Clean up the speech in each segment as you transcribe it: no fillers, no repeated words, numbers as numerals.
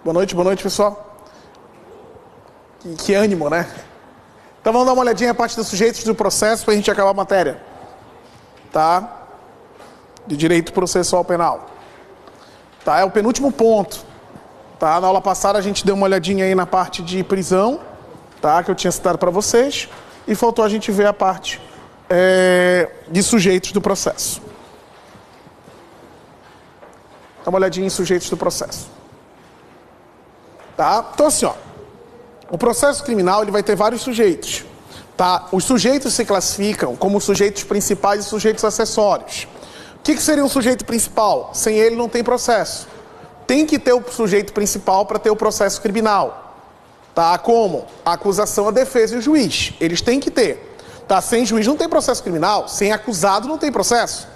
Boa noite, pessoal. Que ânimo, né? Então vamos dar uma olhadinha a parte dos sujeitos do processo para a gente acabar a matéria. Tá? De direito processual penal. Tá? É o penúltimo ponto. Tá? Na aula passada a gente deu uma olhadinha aí na parte de prisão, tá? Que eu tinha citado para vocês. E faltou a gente ver a parte de sujeitos do processo. Dá uma olhadinha em sujeitos do processo. Tá? Então assim, ó. O processo criminal ele vai ter vários sujeitos. Tá? Os sujeitos se classificam como sujeitos principais e sujeitos acessórios. O que seria um sujeito principal? Sem ele não tem processo. Tem que ter o sujeito principal para ter o processo criminal. Tá? Como? A acusação, a defesa e o juiz. Eles têm que ter. Tá? Sem juiz não tem processo criminal. Sem acusado não tem processo.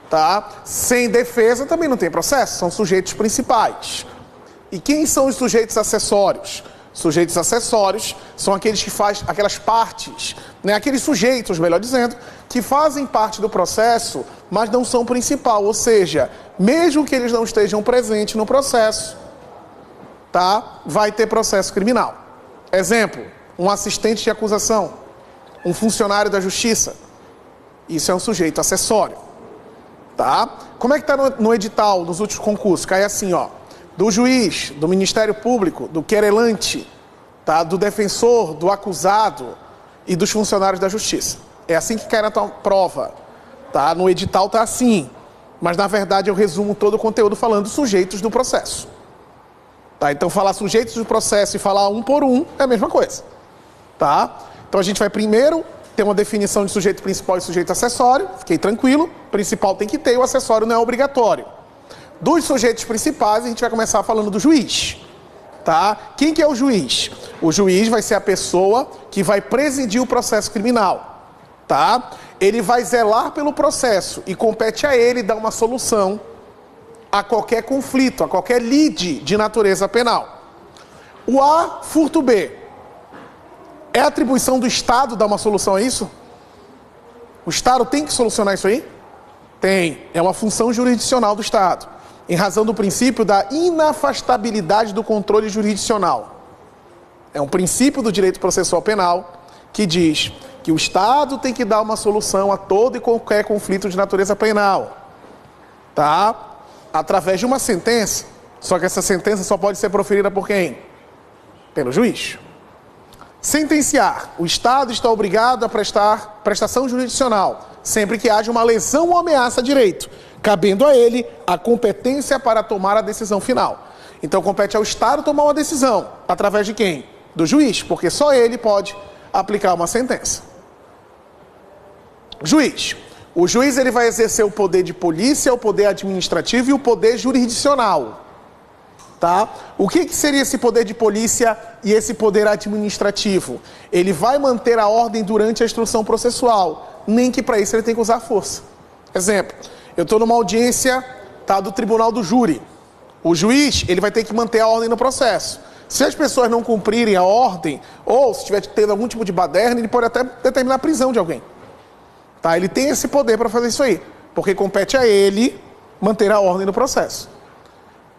Tá? Sem defesa também não tem processo. São sujeitos principais. E quem são os sujeitos acessórios? Sujeitos acessórios são aqueles que fazem aquelas partes, né? Aqueles sujeitos, melhor dizendo, que fazem parte do processo, mas não são principal. Ou seja, mesmo que eles não estejam presentes no processo, tá? Vai ter processo criminal. Exemplo, um assistente de acusação, um funcionário da justiça. Isso é um sujeito acessório. Tá? Como é que está no edital, nos últimos concursos? Cai assim, ó. Do juiz, do Ministério Público, do querelante, tá? Do defensor, do acusado e dos funcionários da Justiça. É assim que cai na tua prova. Tá? No edital está assim, mas na verdade eu resumo todo o conteúdo falando sujeitos do processo. Tá? Então falar sujeitos do processo e falar um por um é a mesma coisa. Tá? Então a gente vai primeiro ter uma definição de sujeito principal e sujeito acessório. Fiquei tranquilo, o principal tem que ter, o acessório não é obrigatório. Dos sujeitos principais, a gente vai começar falando do juiz. Tá? Quem que é o juiz? O juiz vai ser a pessoa que vai presidir o processo criminal. Tá? Ele vai zelar pelo processo e compete a ele dar uma solução a qualquer conflito, a qualquer lide de natureza penal. O A, furto B. É atribuição do Estado dar uma solução a isso? O Estado tem que solucionar isso aí? Tem. É uma função jurisdicional do Estado. Em razão do princípio da inafastabilidade do controle jurisdicional. É um princípio do direito processual penal que diz que o Estado tem que dar uma solução a todo e qualquer conflito de natureza penal. Tá? Através de uma sentença, só que essa sentença só pode ser proferida por quem? Pelo juiz. Sentenciar. O Estado está obrigado a prestar prestação jurisdicional, sempre que haja uma lesão ou ameaça a direito, cabendo a ele a competência para tomar a decisão final. Então compete ao Estado tomar uma decisão. Através de quem? Do juiz, porque só ele pode aplicar uma sentença. Juiz. O juiz ele vai exercer o poder de polícia, o poder administrativo e o poder jurisdicional. Tá? O que seria esse poder de polícia e esse poder administrativo? Ele vai manter a ordem durante a instrução processual, nem que para isso ele tem que usar força. Exemplo, eu estou numa audiência, tá, do tribunal do júri. O juiz ele vai ter que manter a ordem no processo. Se as pessoas não cumprirem a ordem, ou se estiver tendo algum tipo de baderna, ele pode até determinar a prisão de alguém. Tá? Ele tem esse poder para fazer isso aí, porque compete a ele manter a ordem no processo.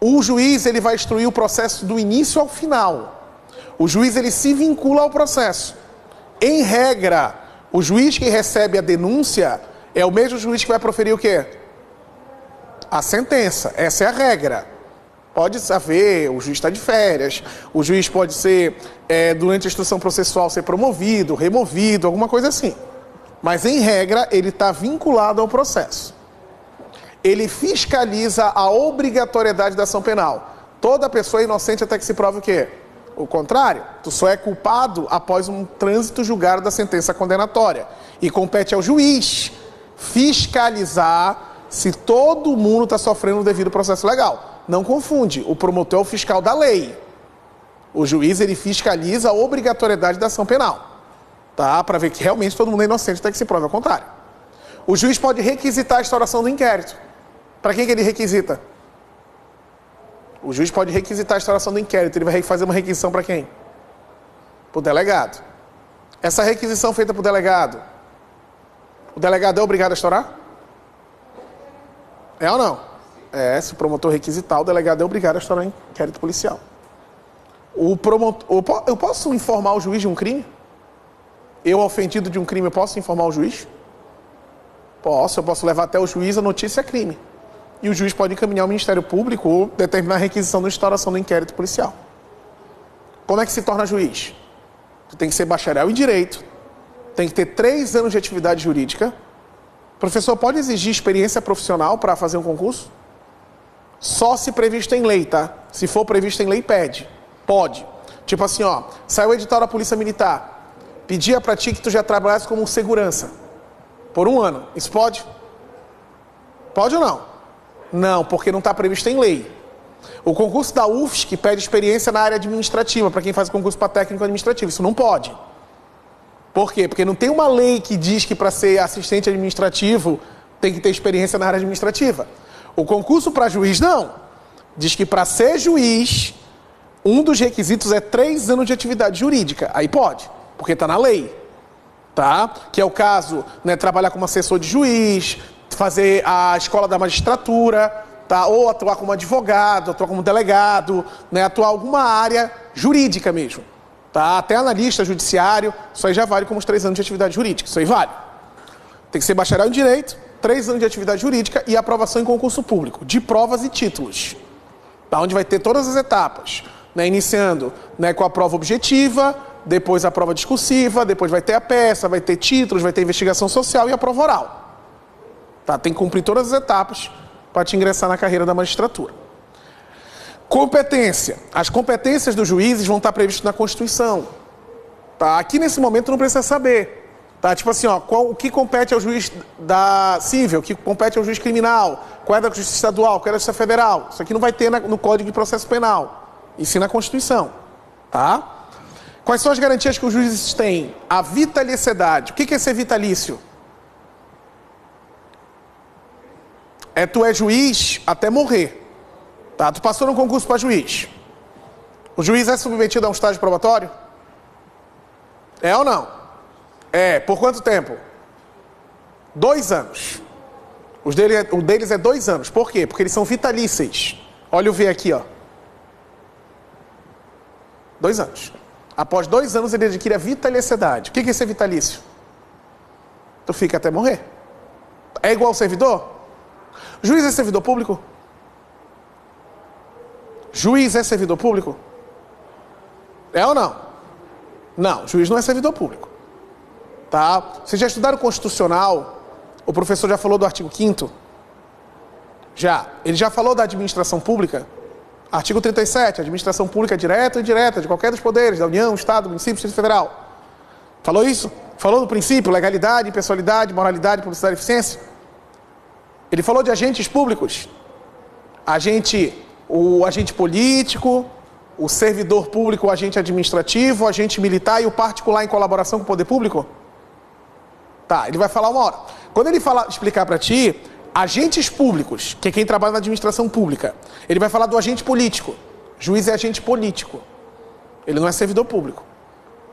O juiz ele vai instruir o processo do início ao final. O juiz ele se vincula ao processo. Em regra, o juiz que recebe a denúncia é o mesmo juiz que vai proferir o quê? A sentença. Essa é a regra. Pode haver, o juiz está de férias, o juiz pode ser, durante a instrução processual, ser promovido, removido, alguma coisa assim. Mas, em regra, ele está vinculado ao processo. Ele fiscaliza a obrigatoriedade da ação penal. Toda pessoa é inocente até que se prove o quê? O contrário. Tu só é culpado após um trânsito julgado da sentença condenatória. E compete ao juiz fiscalizar se todo mundo está sofrendo o devido processo legal. Não confunde. O promotor é o fiscal da lei. O juiz ele fiscaliza a obrigatoriedade da ação penal. Tá? Para ver que realmente todo mundo é inocente até que se prove ao contrário. O juiz pode requisitar a instauração do inquérito. Para quem que ele requisita? O juiz pode requisitar a instauração do inquérito. Ele vai fazer uma requisição para quem? Para o delegado. Essa requisição feita para o delegado é obrigado a instaurar? É ou não? É, se o promotor requisitar, o delegado é obrigado a instaurar um inquérito policial. Eu posso informar o juiz de um crime? Eu, ofendido de um crime, eu posso informar o juiz? Eu posso levar até o juiz a notícia crime. E o juiz pode encaminhar ao Ministério Público ou determinar a requisição da instauração do inquérito policial. Como é que se torna juiz? Tu tem que ser bacharel em Direito, tem que ter 3 anos de atividade jurídica. O professor pode exigir experiência profissional para fazer um concurso? Só se previsto em lei, tá? Se for previsto em lei, pede. Pode. Tipo assim, ó, saiu o edital da Polícia Militar, pedia pra ti que tu já trabalhasse como segurança por 1 ano. Isso pode? Pode ou não? Não, porque não está previsto em lei. O concurso da UFSC pede experiência na área administrativa, para quem faz concurso para técnico administrativo. Isso não pode. Por quê? Porque não tem uma lei que diz que para ser assistente administrativo tem que ter experiência na área administrativa. O concurso para juiz não. Diz que para ser juiz, um dos requisitos é 3 anos de atividade jurídica. Aí pode, porque está na lei. Tá? Que é o caso, né, trabalhar como assessor de juiz, fazer a escola da magistratura, tá? Ou atuar como advogado, atuar como delegado, né? Atuar em alguma área jurídica mesmo. Tá? Até analista judiciário, isso aí já vale como os 3 anos de atividade jurídica. Isso aí vale. Tem que ser bacharel em Direito, 3 anos de atividade jurídica e aprovação em concurso público, de provas e títulos. Tá? Onde vai ter todas as etapas. Né? Iniciando, né, com a prova objetiva, depois a prova discursiva, depois vai ter a peça, vai ter títulos, vai ter investigação social e a prova oral. Tá? Tem que cumprir todas as etapas para te ingressar na carreira da magistratura. Competência. As competências dos juízes vão estar previstas na Constituição. Tá? Aqui nesse momento não precisa saber. Tá? Tipo assim, ó, o que compete ao juiz da civil, o que compete ao juiz criminal, qual é da Justiça Estadual, qual é da Justiça Federal. Isso aqui não vai ter no Código de Processo Penal, e sim na Constituição. Tá? Quais são as garantias que os juízes têm? A vitaliciedade. O que é ser vitalício? Tu é juiz até morrer. Tá? Tu passou num concurso para juiz. O juiz é submetido a um estágio probatório? É ou não? É. Por quanto tempo? 2 anos. O deles é 2 anos. Por quê? Porque eles são vitalíceis. Olha o V aqui, ó. 2 anos. Após 2 anos ele adquire a vitaliciedade. O que é ser vitalício? Tu fica até morrer. É igual ao servidor? Juiz é servidor público? Juiz é servidor público? É ou não? Não, juiz não é servidor público. Tá? Vocês já estudaram o Constitucional? O professor já falou do artigo 5º? Já. Ele já falou da administração pública? Artigo 37, administração pública direta e indireta de qualquer dos poderes, da União, Estado, município, Distrito Federal. Falou isso? Falou do princípio, legalidade, impessoalidade, moralidade, publicidade e eficiência? Ele falou de agentes públicos? O agente político, o servidor público, o agente administrativo, o agente militar e o particular em colaboração com o poder público? Tá, ele vai falar uma hora. Quando ele explicar para ti, agentes públicos, que é quem trabalha na administração pública, ele vai falar do agente político. Juiz é agente político. Ele não é servidor público.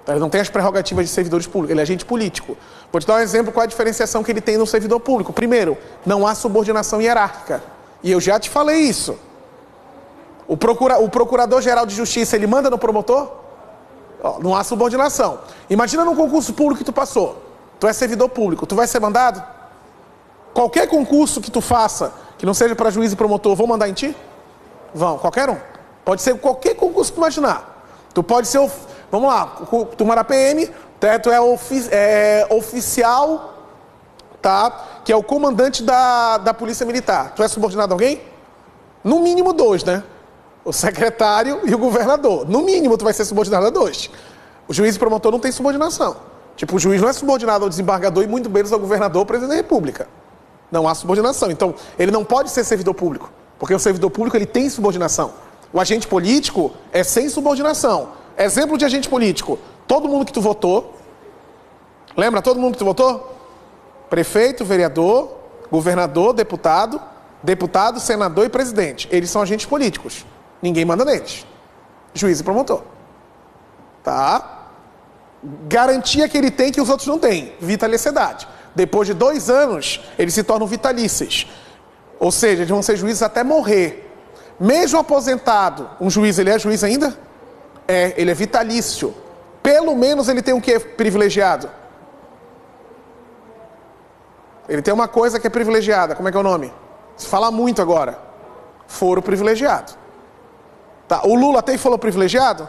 Ele não tem as prerrogativas de servidores públicos, ele é agente político. Vou te dar um exemplo qual a diferenciação que ele tem no servidor público. Primeiro, não há subordinação hierárquica. E eu já te falei isso. O procurador-geral de justiça, ele manda no promotor? Não há subordinação. Imagina num concurso público que tu passou. Tu é servidor público, tu vai ser mandado? Qualquer concurso que tu faça, que não seja para juiz e promotor, vão mandar em ti? Vão, qualquer um. Pode ser qualquer concurso que tu imaginar. Tu pode ser, vamos lá, turma da PM, tu é oficial, tá? Que é o comandante da Polícia Militar. Tu é subordinado a alguém? No mínimo 2, né? O secretário e o governador. No mínimo tu vai ser subordinado a 2. O juiz e promotor não tem subordinação. Tipo, o juiz não é subordinado ao desembargador e muito menos ao governador ou presidente da República. Não há subordinação. Então, ele não pode ser servidor público, porque o servidor público ele tem subordinação. O agente político é sem subordinação. Exemplo de agente político. Todo mundo que tu votou, lembra todo mundo que tu votou? Prefeito, vereador, governador, deputado, senador e presidente. Eles são agentes políticos. Ninguém manda neles. Juiz e promotor. Tá? Garantia que ele tem que os outros não têm. Vitaliciedade. Depois de 2 anos, eles se tornam vitalícios. Ou seja, eles vão ser juízes até morrer. Mesmo aposentado, um juiz, ele é juiz ainda? Ele é vitalício. Pelo menos ele tem o que privilegiado? Ele tem uma coisa que é privilegiada. Como é que é o nome? Se fala muito agora. Foro privilegiado. Tá. O Lula tem foro privilegiado?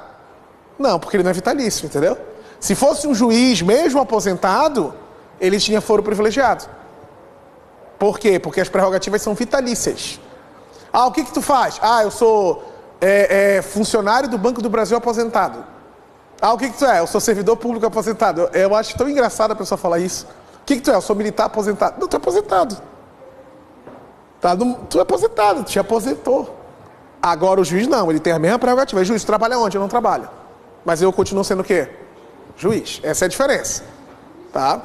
Não, porque ele não é vitalício, entendeu? Se fosse um juiz, mesmo aposentado, ele tinha foro privilegiado. Por quê? Porque as prerrogativas são vitalícias. O que tu faz? Eu sou funcionário do Banco do Brasil aposentado. O que tu é? Eu sou servidor público aposentado. Eu acho tão engraçado a pessoa falar isso. O que tu é? Eu sou militar aposentado. Não, tu é aposentado. Tá? Tu é aposentado, tu te aposentou. Agora o juiz não, ele tem a mesma prerrogativa. Juiz, trabalha onde? Eu não trabalho. Mas eu continuo sendo o quê? Juiz. Essa é a diferença. Tá?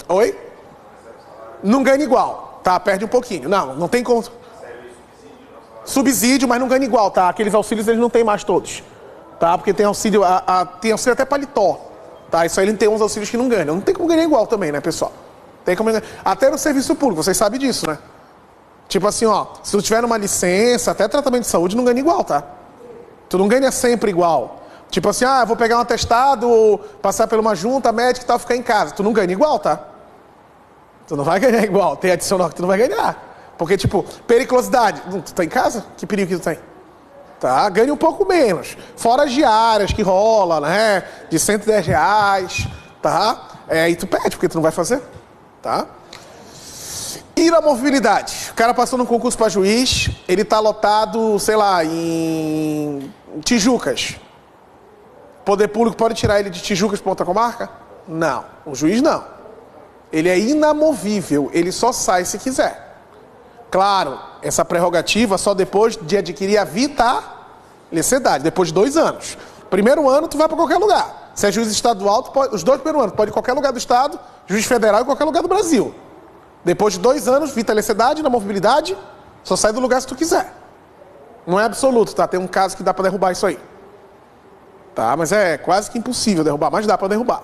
Oi? Não ganha igual. Tá? Perde um pouquinho. Não tem como. Subsídio, mas não ganha igual, tá? Aqueles auxílios eles não tem mais todos. Tá? Porque tem auxílio, tem auxílio até paletó. Tá? Isso aí ele tem uns auxílios que não ganham. Não tem como ganhar igual também, né, pessoal? Tem como ganhar. Até no serviço público, vocês sabem disso, né? Tipo assim, se tu tiver uma licença, até tratamento de saúde não ganha igual, tá? Tu não ganha sempre igual. Tipo assim, eu vou pegar um atestado, passar por uma junta médica e tal, ficar em casa. Tu não ganha igual, tá? Tu não vai ganhar igual. Tem adicional que tu não vai ganhar. Porque, tipo, periculosidade. Tu tá em casa? Que perigo que tu tem? Tá? Ganha um pouco menos. Fora as diárias que rola, né? De R$110, tá? Aí tu pede, porque tu não vai fazer. Tá? Inamovibilidade. O cara passou num concurso para juiz, ele tá lotado, sei lá, em Tijucas. O poder público pode tirar ele de Tijucas para outra comarca? Não. O juiz não. Ele é inamovível, ele só sai se quiser. Claro, essa prerrogativa só depois de adquirir a vitaliciedade, depois de 2 anos. Primeiro ano, tu vai para qualquer lugar. Se é juiz estadual, tu pode, os 2 primeiros anos, tu pode ir em qualquer lugar do estado, juiz federal em qualquer lugar do Brasil. Depois de 2 anos, vitaliciedade, inamovibilidade, só sai do lugar se tu quiser. Não é absoluto, tá? Tem um caso que dá para derrubar isso aí. Tá? Mas é quase que impossível derrubar, mas dá para derrubar.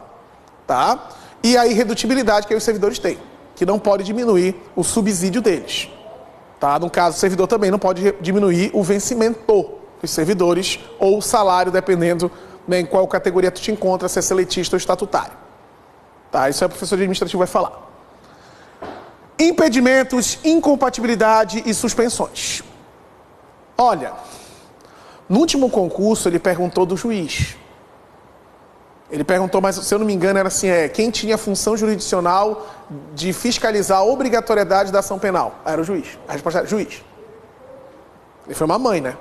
Tá? E a irredutibilidade que aí os servidores têm, que não pode diminuir o subsídio deles. Tá? No caso, o servidor também não pode diminuir o vencimento dos servidores ou o salário, dependendo, né, em qual categoria tu te encontra, se é seletista ou estatutário. Tá? Isso aí o professor de administrativo vai falar. Impedimentos, incompatibilidade e suspensões. Olha, no último concurso ele perguntou do juiz. Ele perguntou, mas se eu não me engano era assim, quem tinha função jurisdicional de fiscalizar a obrigatoriedade da ação penal? Era o juiz. A resposta era juiz. Ele foi uma mãe, né?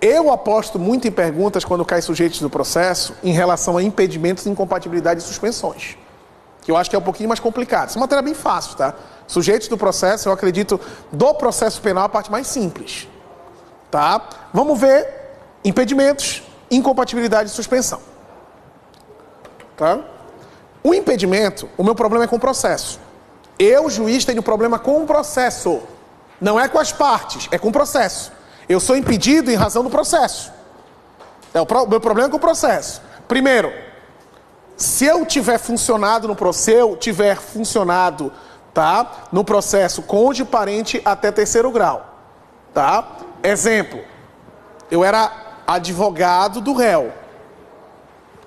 Eu aposto muito em perguntas quando cai sujeitos do processo em relação a impedimentos, incompatibilidade e suspensões. Que eu acho que é um pouquinho mais complicado. Isso é uma matéria bem fácil, tá? Sujeitos do processo, eu acredito, do processo penal a parte mais simples. Tá? Vamos ver impedimentos, incompatibilidade e suspensão. Tá? O impedimento, o meu problema é com o processo. Eu, juiz, tenho problema com o processo. Não é com as partes, é com o processo. Eu sou impedido em razão do processo. O meu problema é com o processo. Primeiro, se eu tiver funcionado no processo, tá, no processo cônjuge, parente até 3º grau. Tá? Exemplo, eu era advogado do réu.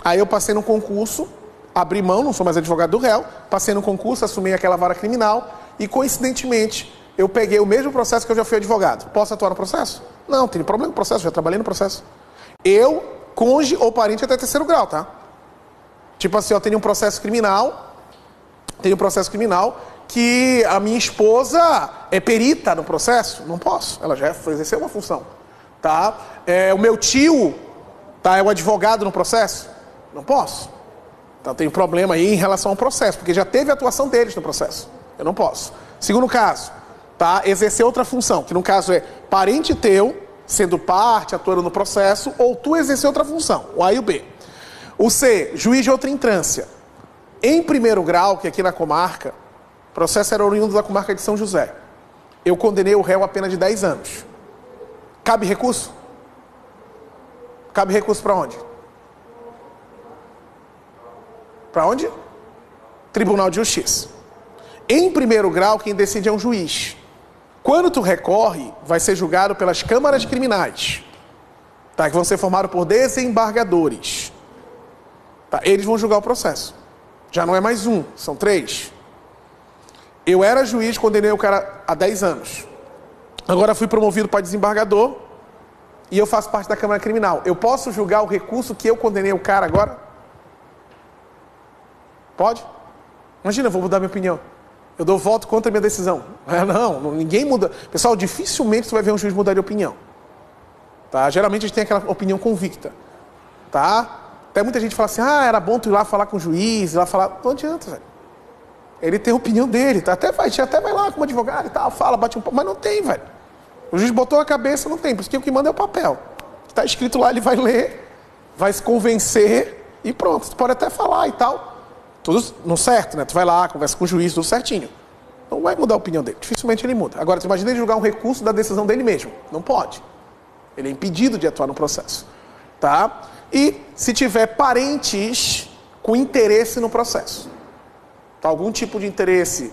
Aí eu passei no concurso, abri mão, não sou mais advogado do réu, passei no concurso, assumi aquela vara criminal e, coincidentemente, eu peguei o mesmo processo que eu já fui advogado. Posso atuar no processo? Não, tem problema no processo, já trabalhei no processo. Eu, cônjuge ou parente até 3º grau, tá? Tipo assim, eu tenho um processo criminal que a minha esposa é perita no processo, não posso, ela já exerceu uma função, tá? O meu tio, tá, é o advogado no processo, não posso. Então tem um problema aí em relação ao processo, porque já teve a atuação deles no processo, eu não posso. Segundo caso, tá, exercer outra função, que no caso é parente teu, sendo parte, atuando no processo, ou tu exercer outra função, o A e o B. O C, juiz de outra entrância. Em 1º grau, que aqui na comarca, o processo era oriundo da comarca de São José. Eu condenei o réu a pena de 10 anos. Cabe recurso? Cabe recurso para onde? Para onde? Tribunal de Justiça. Em 1º grau, quem decide é um juiz. Quando tu recorre, vai ser julgado pelas câmaras criminais, tá? Que vão ser formadas por desembargadores. Tá? Eles vão julgar o processo. Já não é mais um, são 3. Eu era juiz, condenei o cara há 10 anos. Agora fui promovido para desembargador e eu faço parte da Câmara Criminal. Eu posso julgar o recurso que eu condenei o cara agora? Pode? Imagina, eu vou mudar minha opinião. Eu dou voto contra a minha decisão. Não, ninguém muda. Pessoal, dificilmente você vai ver um juiz mudar de opinião. Tá? Geralmente a gente tem aquela opinião convicta. Tá? Até muita gente fala assim, era bom tu ir lá falar com o juiz, ir lá falar... Não adianta, velho. Ele tem a opinião dele, tá? Até vai lá como advogado e tal, fala, bate um pouco, mas não tem, velho. O juiz botou a cabeça, não tem. Por isso que o que manda é o papel. Está escrito lá, ele vai ler, vai se convencer e pronto. Tu pode até falar e tal. Tudo no certo, né? Tu vai lá, conversa com o juiz, tudo certinho. Não vai mudar a opinião dele. Dificilmente ele muda. Agora, tu imagina ele julgar um recurso da decisão dele mesmo. Não pode. Ele é impedido de atuar no processo. Tá? E se tiver parentes com interesse no processo. Tá? Algum tipo de interesse.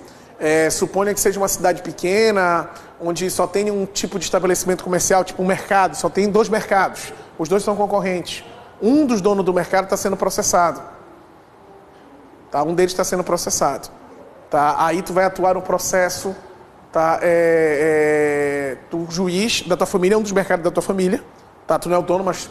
Suponha que seja uma cidade pequena, onde só tem um tipo de estabelecimento comercial, tipo um mercado, só tem 2 mercados. Os 2 são concorrentes. Um dos donos do mercado está sendo processado. Tá? Um deles está sendo processado. Tá? Aí tu vai atuar no processo, tá? Do juiz da tua família, um dos mercados da tua família. Tá? Tu não é o dono, mas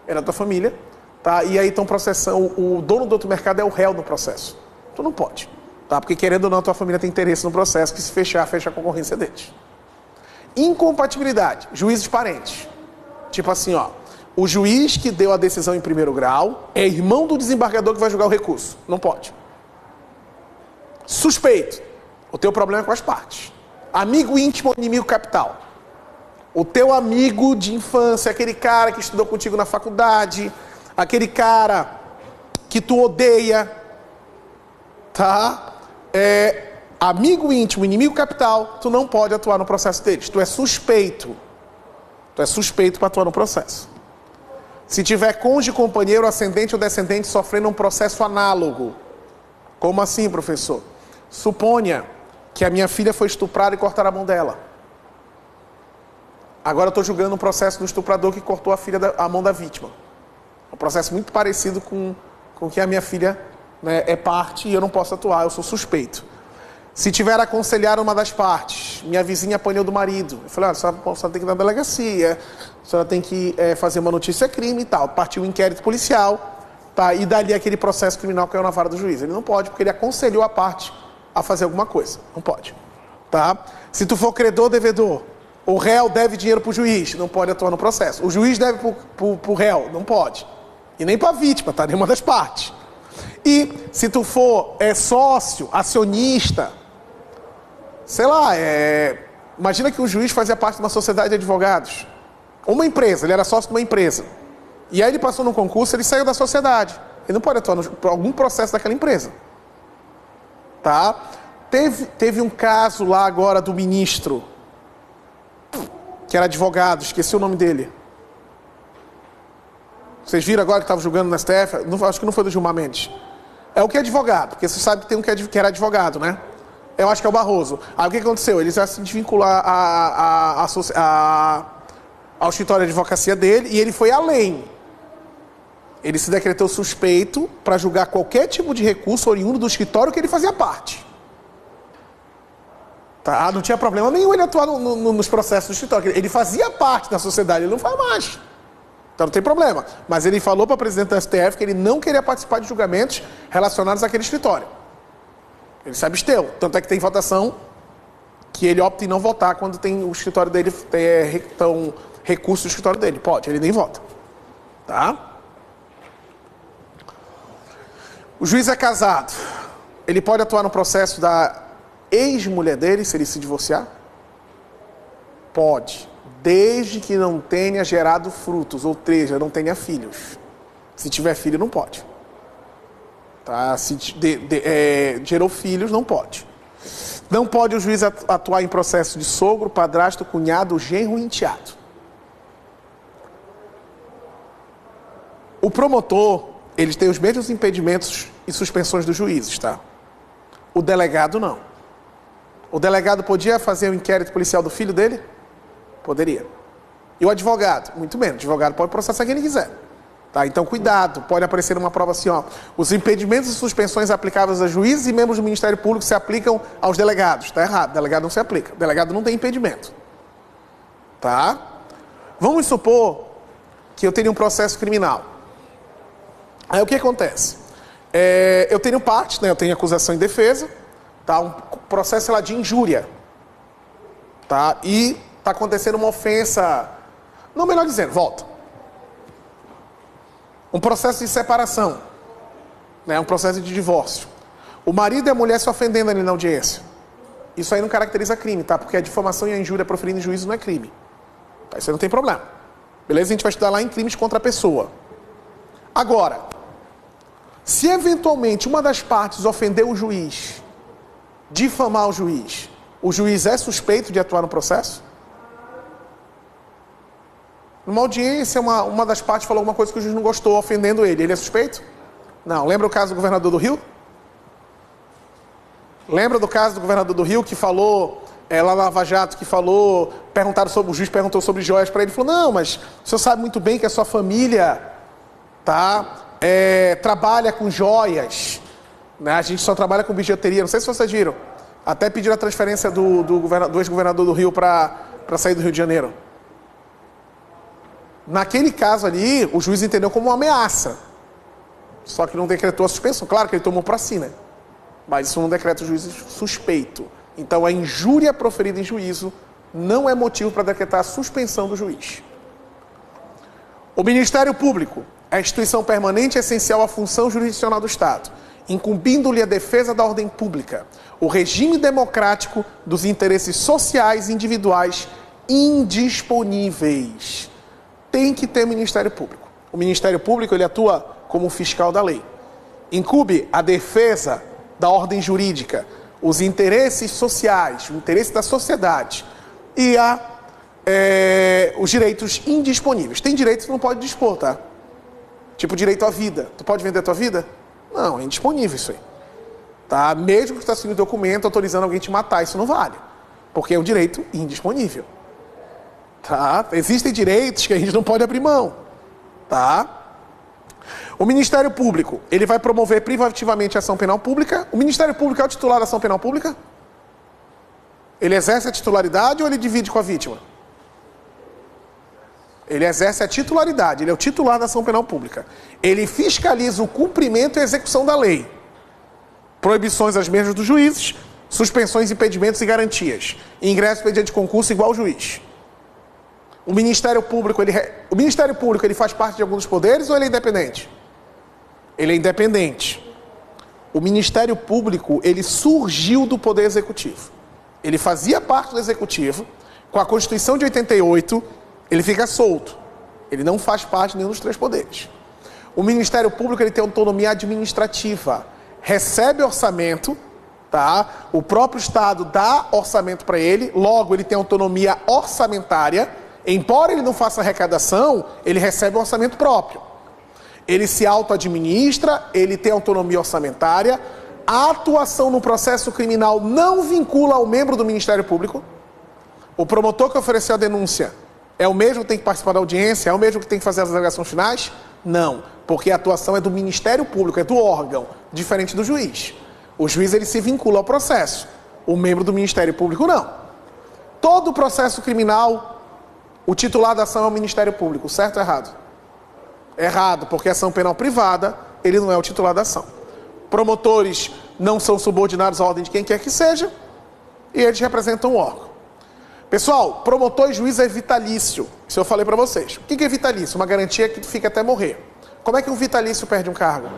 é da tua família. Tá? E aí estão processando. O dono do outro mercado é o réu no processo. Tu não pode. Tá? Porque querendo ou não, a tua família tem interesse no processo, que se fechar, fecha a concorrência deles. Incompatibilidade. Juízes parentes. Tipo assim, ó. O juiz que deu a decisão em primeiro grau é irmão do desembargador que vai julgar o recurso. Não pode. Suspeito. O teu problema é com as partes. Amigo íntimo ou inimigo capital. O teu amigo de infância, aquele cara que estudou contigo na faculdade, aquele cara que tu odeia, tá? Amigo íntimo, inimigo capital, tu não pode atuar no processo deles. Tu é suspeito. Tu é suspeito para atuar no processo. Se tiver cônjuge, companheiro, ascendente ou descendente sofrendo um processo análogo. Como assim, professor? Suponha que a minha filha foi estuprada e cortaram a mão dela. Agora eu estou julgando um processo do estuprador que cortou a mão da vítima. É um processo muito parecido com que a minha filha, né, é parte e eu não posso atuar, eu sou suspeito. Se tiver aconselhar uma das partes, minha vizinha apanhou do marido. Eu falei, a senhora tem que ir na delegacia, a senhora tem que fazer uma notícia crime e tal. Partiu o inquérito policial, tá? E dali aquele processo criminal caiu na vara do juiz. Ele não pode, porque ele aconselhou a parte a fazer alguma coisa. Não pode. Tá? Se tu for credor, devedor, o réu deve dinheiro para o juiz, não pode atuar no processo. O juiz deve para o réu, não pode. E nem para a vítima, tá? Nenhuma das partes. E se tu for sócio, acionista, sei lá, imagina que o juiz fazia parte de uma sociedade de advogados. Uma empresa, ele era sócio de uma empresa. E aí ele passou num concurso, ele saiu da sociedade. Ele não pode atuar em algum processo daquela empresa. Tá? Teve um caso lá agora do ministro, que era advogado, esqueci o nome dele. Vocês viram agora que estava julgando no STF? Acho que não foi do Gilmar Mendes. É o que é advogado, porque você sabe que tem um que era advogado, né? Eu acho que é o Barroso. Aí o que aconteceu? Eles iam se desvincular ao escritório de advocacia dele e ele foi além. Ele se decretou suspeito para julgar qualquer tipo de recurso oriundo do escritório que ele fazia parte. Tá? Não tinha problema nenhum ele atuar nos processos do escritório. Ele fazia parte da sociedade, ele não faz mais. Então não tem problema. Mas ele falou para o presidente do STF que ele não queria participar de julgamentos relacionados àquele escritório. Ele se absteu. Tanto é que tem votação que ele opta em não votar quando tem o escritório dele, tem recurso do escritório dele. Pode, ele nem vota. Tá? O juiz é casado. Ele pode atuar no processo da ex-mulher dele, se ele se divorciar? Pode. Desde que não tenha gerado frutos, ou seja, não tenha filhos. Se tiver filho, não pode. Tá? Se gerou filhos, não pode. Não pode o juiz atuar em processo de sogro, padrasto, cunhado, genro e enteado. O promotor, ele tem os mesmos impedimentos e suspensões dos juízes, tá? O delegado, não. O delegado podia fazer o inquérito policial do filho dele? Poderia. E o advogado? Muito bem, o advogado pode processar quem ele quiser. Tá? Então, cuidado, pode aparecer uma prova assim, ó. Os impedimentos e suspensões aplicáveis a juízes e membros do Ministério Público se aplicam aos delegados. Está errado, delegado não se aplica. Delegado não tem impedimento. Tá? Vamos supor que eu tenho um processo criminal. Aí o que acontece? Eu tenho parte, né? Eu tenho acusação e defesa, tá? Um processo lá de injúria. Tá? E está acontecendo uma ofensa, não, melhor dizendo, volta. Um processo de separação, né? Um processo de divórcio. O marido e a mulher se ofendendo ali na audiência. Isso aí não caracteriza crime, tá? Porque a difamação e a injúria proferindo em juízo não é crime. Tá? Isso aí não tem problema. Beleza? A gente vai estudar lá em crimes contra a pessoa. Agora, se eventualmente uma das partes ofender o juiz, difamar o juiz é suspeito de atuar no processo? Numa audiência, uma das partes falou alguma coisa que o juiz não gostou, ofendendo ele. Ele é suspeito? Não. Lembra o caso do governador do Rio? Lembra do caso do governador do Rio que falou, lá na Lava Jato, que falou, o juiz perguntou sobre joias para ele, falou, não, mas o senhor sabe muito bem que a sua família, tá, trabalha com joias, né? A gente só trabalha com bijuteria, não sei se vocês viram. Até pediram a transferência do ex-governador do Rio para sair do Rio de Janeiro. Naquele caso ali, o juiz entendeu como uma ameaça. Só que não decretou a suspensão. Claro que ele tomou para si, né? Mas isso não decreta o juiz suspeito. Então, a injúria proferida em juízo não é motivo para decretar a suspensão do juiz. O Ministério Público é a instituição permanente e essencial à função jurisdicional do Estado, incumbindo-lhe a defesa da ordem pública, o regime democrático dos interesses sociais e individuais indisponíveis. Tem que ter Ministério Público. O Ministério Público ele atua como fiscal da lei. Incumbe a defesa da ordem jurídica, os interesses sociais, o interesse da sociedade e os direitos indisponíveis. Tem direitos que não pode dispor, tá? Tipo direito à vida. Tu pode vender a tua vida? Não, é indisponível isso aí. Tá? Mesmo que tu assine um documento autorizando alguém te matar, isso não vale. Porque é um direito indisponível. Tá? Existem direitos que a gente não pode abrir mão. Tá? O Ministério Público, ele vai promover privativamente a ação penal pública. O Ministério Público é o titular da ação penal pública? Ele exerce a titularidade ou ele divide com a vítima? Ele exerce a titularidade, ele é o titular da ação penal pública. Ele fiscaliza o cumprimento e execução da lei. Proibições às mesmas dos juízes, suspensões, impedimentos e garantias. Ingresso mediante concurso igual ao juiz. O Ministério Público, ele faz parte de algum dos poderes ou ele é independente? Ele é independente. O Ministério Público, ele surgiu do Poder Executivo. Ele fazia parte do Executivo. Com a Constituição de 88, ele fica solto. Ele não faz parte de nenhum dos três poderes. O Ministério Público, ele tem autonomia administrativa. Recebe orçamento, tá? O próprio Estado dá orçamento para ele, logo ele tem autonomia orçamentária. Embora ele não faça arrecadação, ele recebe um orçamento próprio. Ele se auto-administra, ele tem autonomia orçamentária. A atuação no processo criminal não vincula ao membro do Ministério Público. O promotor que ofereceu a denúncia é o mesmo que tem que participar da audiência? É o mesmo que tem que fazer as alegações finais? Não, porque a atuação é do Ministério Público, é do órgão, diferente do juiz. O juiz ele se vincula ao processo. O membro do Ministério Público não. Todo processo criminal, o titular da ação é o Ministério Público, certo ou errado? Errado, porque a ação penal privada, ele não é o titular da ação. Promotores não são subordinados à ordem de quem quer que seja, e eles representam o órgão. Pessoal, promotor e juiz é vitalício, isso eu falei para vocês. O que é vitalício? Uma garantia que fica até morrer. Como é que um vitalício perde um cargo?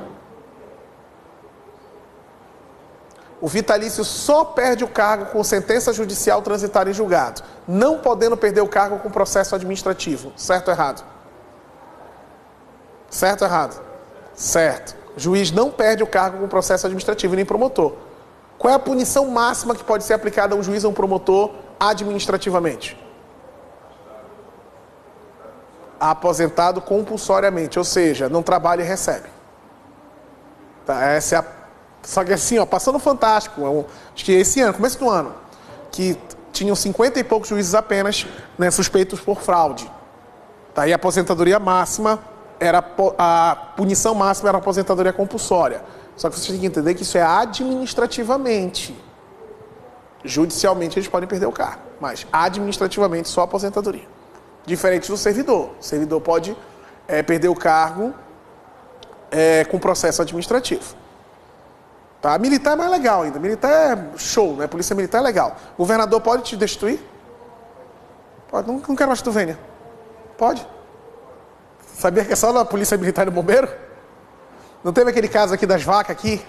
O vitalício só perde o cargo com sentença judicial transitada em julgado, não podendo perder o cargo com processo administrativo. Certo ou errado? Certo ou errado? Certo. O juiz não perde o cargo com processo administrativo, nem promotor. Qual é a punição máxima que pode ser aplicada a um juiz ou um promotor administrativamente? Aposentado compulsoriamente, ou seja, não trabalha e recebe. Tá, essa é a... Só que assim, ó, passando fantástico, acho que esse ano, começo do ano, que tinham 50 e poucos juízes apenas, né, suspeitos por fraude. Tá? E a aposentadoria máxima, a punição máxima era a aposentadoria compulsória. Só que você tem que entender que isso é administrativamente. Judicialmente eles podem perder o cargo, mas administrativamente só a aposentadoria. Diferente do servidor. O servidor pode perder o cargo com processo administrativo. Tá? Militar é mais legal ainda. Militar é show, né? Polícia militar é legal. Governador pode te destituir? Pode. Não quero mais que tu venha. Pode. Sabia que é só na polícia militar e no bombeiro? Não teve aquele caso aqui das vacas aqui?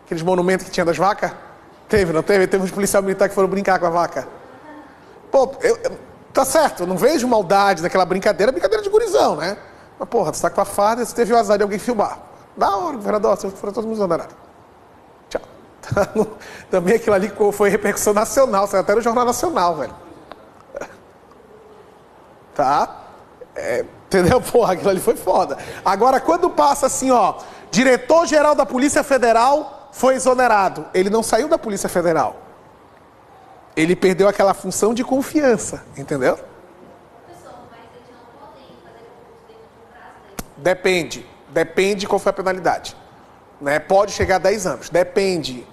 Aqueles monumentos que tinha das vacas? Teve, não teve? Teve uns policiais militares que foram brincar com a vaca. Pô, tá certo, eu não vejo maldade naquela brincadeira, brincadeira de gurizão, né? Mas porra, você tá com a farda, você teve o azar de alguém filmar. Da hora, governador, vocês foram todos exonerados. Tchau. Também aquilo ali foi repercussão nacional, saiu até no Jornal Nacional, velho. Tá? Entendeu? Porra, aquilo ali foi foda. Agora, quando passa assim, ó, diretor-geral da Polícia Federal foi exonerado. Ele não saiu da Polícia Federal. Ele perdeu aquela função de confiança, entendeu? Depende qual foi a penalidade. Né? Pode chegar a 10 anos. Depende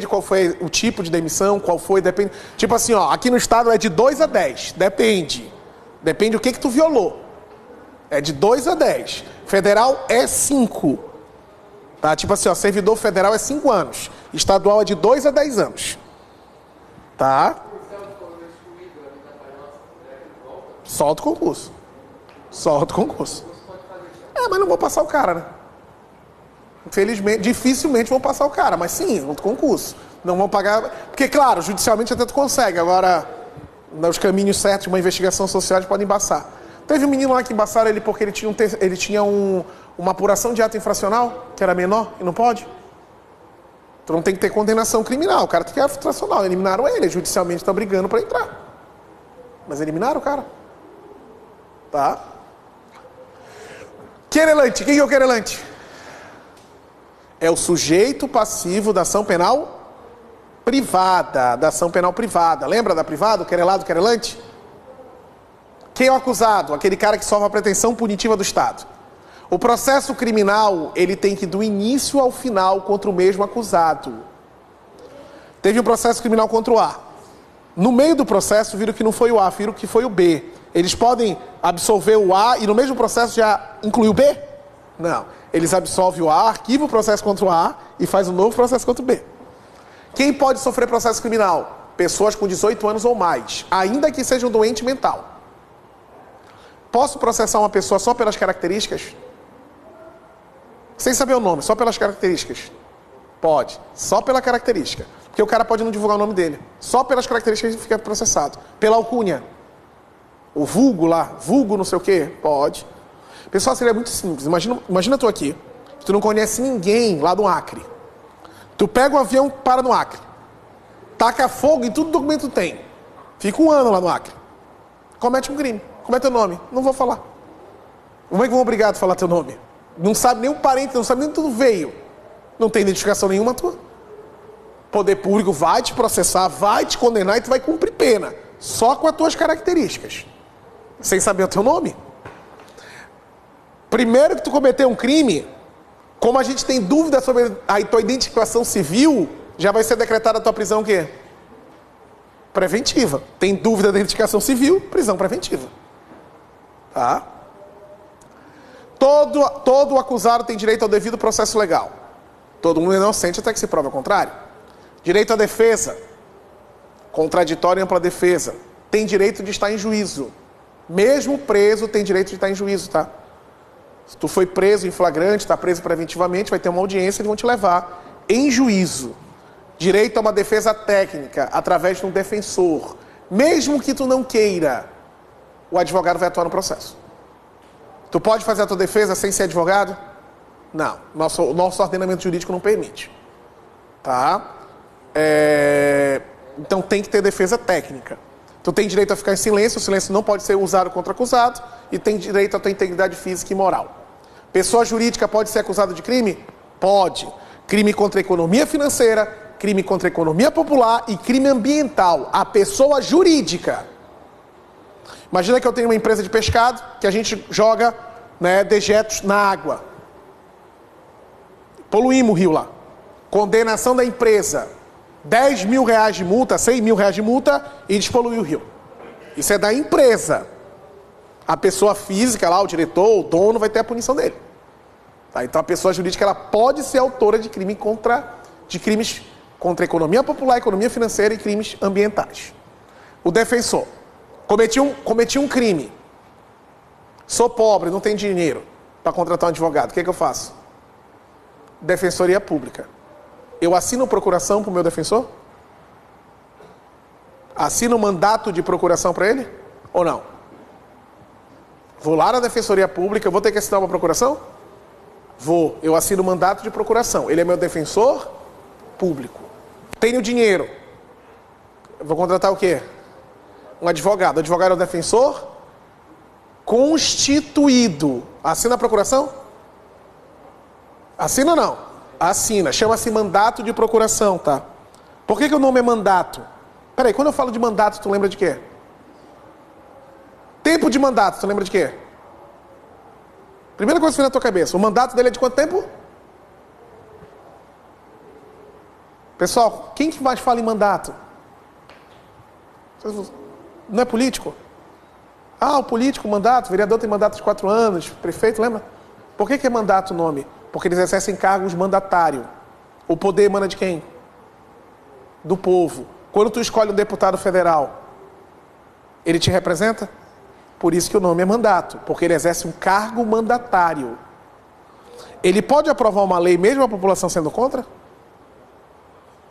qual foi o tipo de demissão, qual foi, depende. Tipo assim, ó, aqui no estado é de 2 a 10. Depende o que tu violou. É de 2 a 10. Federal é 5. Tá? Tipo assim, ó, servidor federal é 5 anos. Estadual é de 2 a 10 anos. Tá? Solta o concurso. Mas não vou passar o cara, né? Infelizmente, dificilmente vão passar o cara, mas sim, outro concurso. Não vão pagar. Porque, claro, judicialmente até tu consegue. Agora, nos caminhos certos de uma investigação social, eles podem embaçar. Teve um menino lá que embaçaram ele porque ele tinha uma apuração de ato infracional, que era menor, e não pode. Então não tem que ter condenação criminal. O cara tem que ter ato infracional. Eliminaram ele, judicialmente está brigando para entrar. Mas eliminaram o cara. Tá? Querelante. Quem é o querelante? É o sujeito passivo da ação penal privada. Da ação penal privada. Lembra da privada? O querelado, o querelante? Quem é o acusado? Aquele cara que sofre a pretensão punitiva do Estado. O processo criminal, ele tem que ir do início ao final contra o mesmo acusado. Teve um processo criminal contra o A. No meio do processo, viram que não foi o A, viram que foi o B. Eles podem absolver o A e no mesmo processo já incluir o B? Não. Eles absolvem o A, arquivam o processo contra o A e faz um novo processo contra o B. Quem pode sofrer processo criminal? Pessoas com 18 anos ou mais, ainda que sejam doente mental. Posso processar uma pessoa só pelas características? Sem saber o nome, só pelas características? Pode, só pela característica. Porque o cara pode não divulgar o nome dele. Só pelas características ele fica processado. Pela alcunha. O vulgo lá, vulgo não sei o quê? Pode. Pessoal, seria muito simples. Imagina tu aqui, tu não conhece ninguém lá do Acre. Tu pega um avião, para no Acre. Taca fogo em tudo documento que tu tem. Fica 1 ano lá no Acre. Comete um crime. Como é teu nome? Não vou falar. Como é que vão obrigar a falar teu nome? Não sabe nem o parente, não sabe nem onde tu veio. Não tem identificação nenhuma tua. Poder público vai te processar, vai te condenar e tu vai cumprir pena. Só com as tuas características. Sem saber o teu nome. Primeiro que tu cometeu um crime, como a gente tem dúvida sobre a tua identificação civil, já vai ser decretada a tua prisão o quê? Preventiva. Tem dúvida da identificação civil, prisão preventiva. Tá? Todo acusado tem direito ao devido processo legal. Todo mundo é inocente até que se prove o contrário. Direito à defesa. Contraditório e ampla defesa. Tem direito de estar em juízo. Mesmo preso tem direito de estar em juízo, tá? Se tu foi preso em flagrante, está preso preventivamente, vai ter uma audiência e vão te levar em juízo. Direito a uma defesa técnica, através de um defensor. Mesmo que tu não queira, o advogado vai atuar no processo. Tu pode fazer a tua defesa sem ser advogado? Não. Nosso ordenamento jurídico não permite. Tá? Então tem que ter defesa técnica. Tu tem direito a ficar em silêncio, o silêncio não pode ser usado contra o acusado, e tem direito à tua integridade física e moral. Pessoa jurídica pode ser acusada de crime? Pode. Crime contra a economia financeira, crime contra a economia popular e crime ambiental. A pessoa jurídica. Imagina que eu tenho uma empresa de pescado que a gente joga, né, dejetos na água. Poluímos o rio lá. Condenação da empresa. 10 mil reais de multa, 100 mil reais de multa e despoluir o rio. Isso é da empresa. A pessoa física lá, o diretor, o dono, vai ter a punição dele. Tá? Então a pessoa jurídica ela pode ser autora de crimes contra a economia popular, economia financeira e crimes ambientais. O defensor. Cometi um crime. Sou pobre, não tenho dinheiro para contratar um advogado. O que é que eu faço? Defensoria Pública. Eu assino procuração para o meu defensor? Assino mandato de procuração para ele? Ou não? Vou lá na Defensoria Pública, eu vou ter que assinar uma procuração? Vou. Eu assino mandato de procuração. Ele é meu defensor público. Tenho dinheiro. Eu vou contratar o quê? Um advogado. O advogado é o defensor constituído. Assina a procuração? Assina ou não? Assina. Chama-se mandato de procuração, tá? Por que o nome é mandato? Peraí, quando eu falo de mandato, tu lembra de quê? Tempo de mandato, tu lembra de quê? Primeira coisa que vem na tua cabeça. O mandato dele é de quanto tempo? Pessoal, quem que mais fala em mandato? Não é político? Ah, o político, mandato, o vereador tem mandato de 4 anos, prefeito, lembra? Por que é mandato o nome? Porque eles exercem cargos mandatários. O poder emana de quem? Do povo. Quando tu escolhe um deputado federal, ele te representa? Por isso que o nome é mandato, porque ele exerce um cargo mandatário. Ele pode aprovar uma lei mesmo a população sendo contra?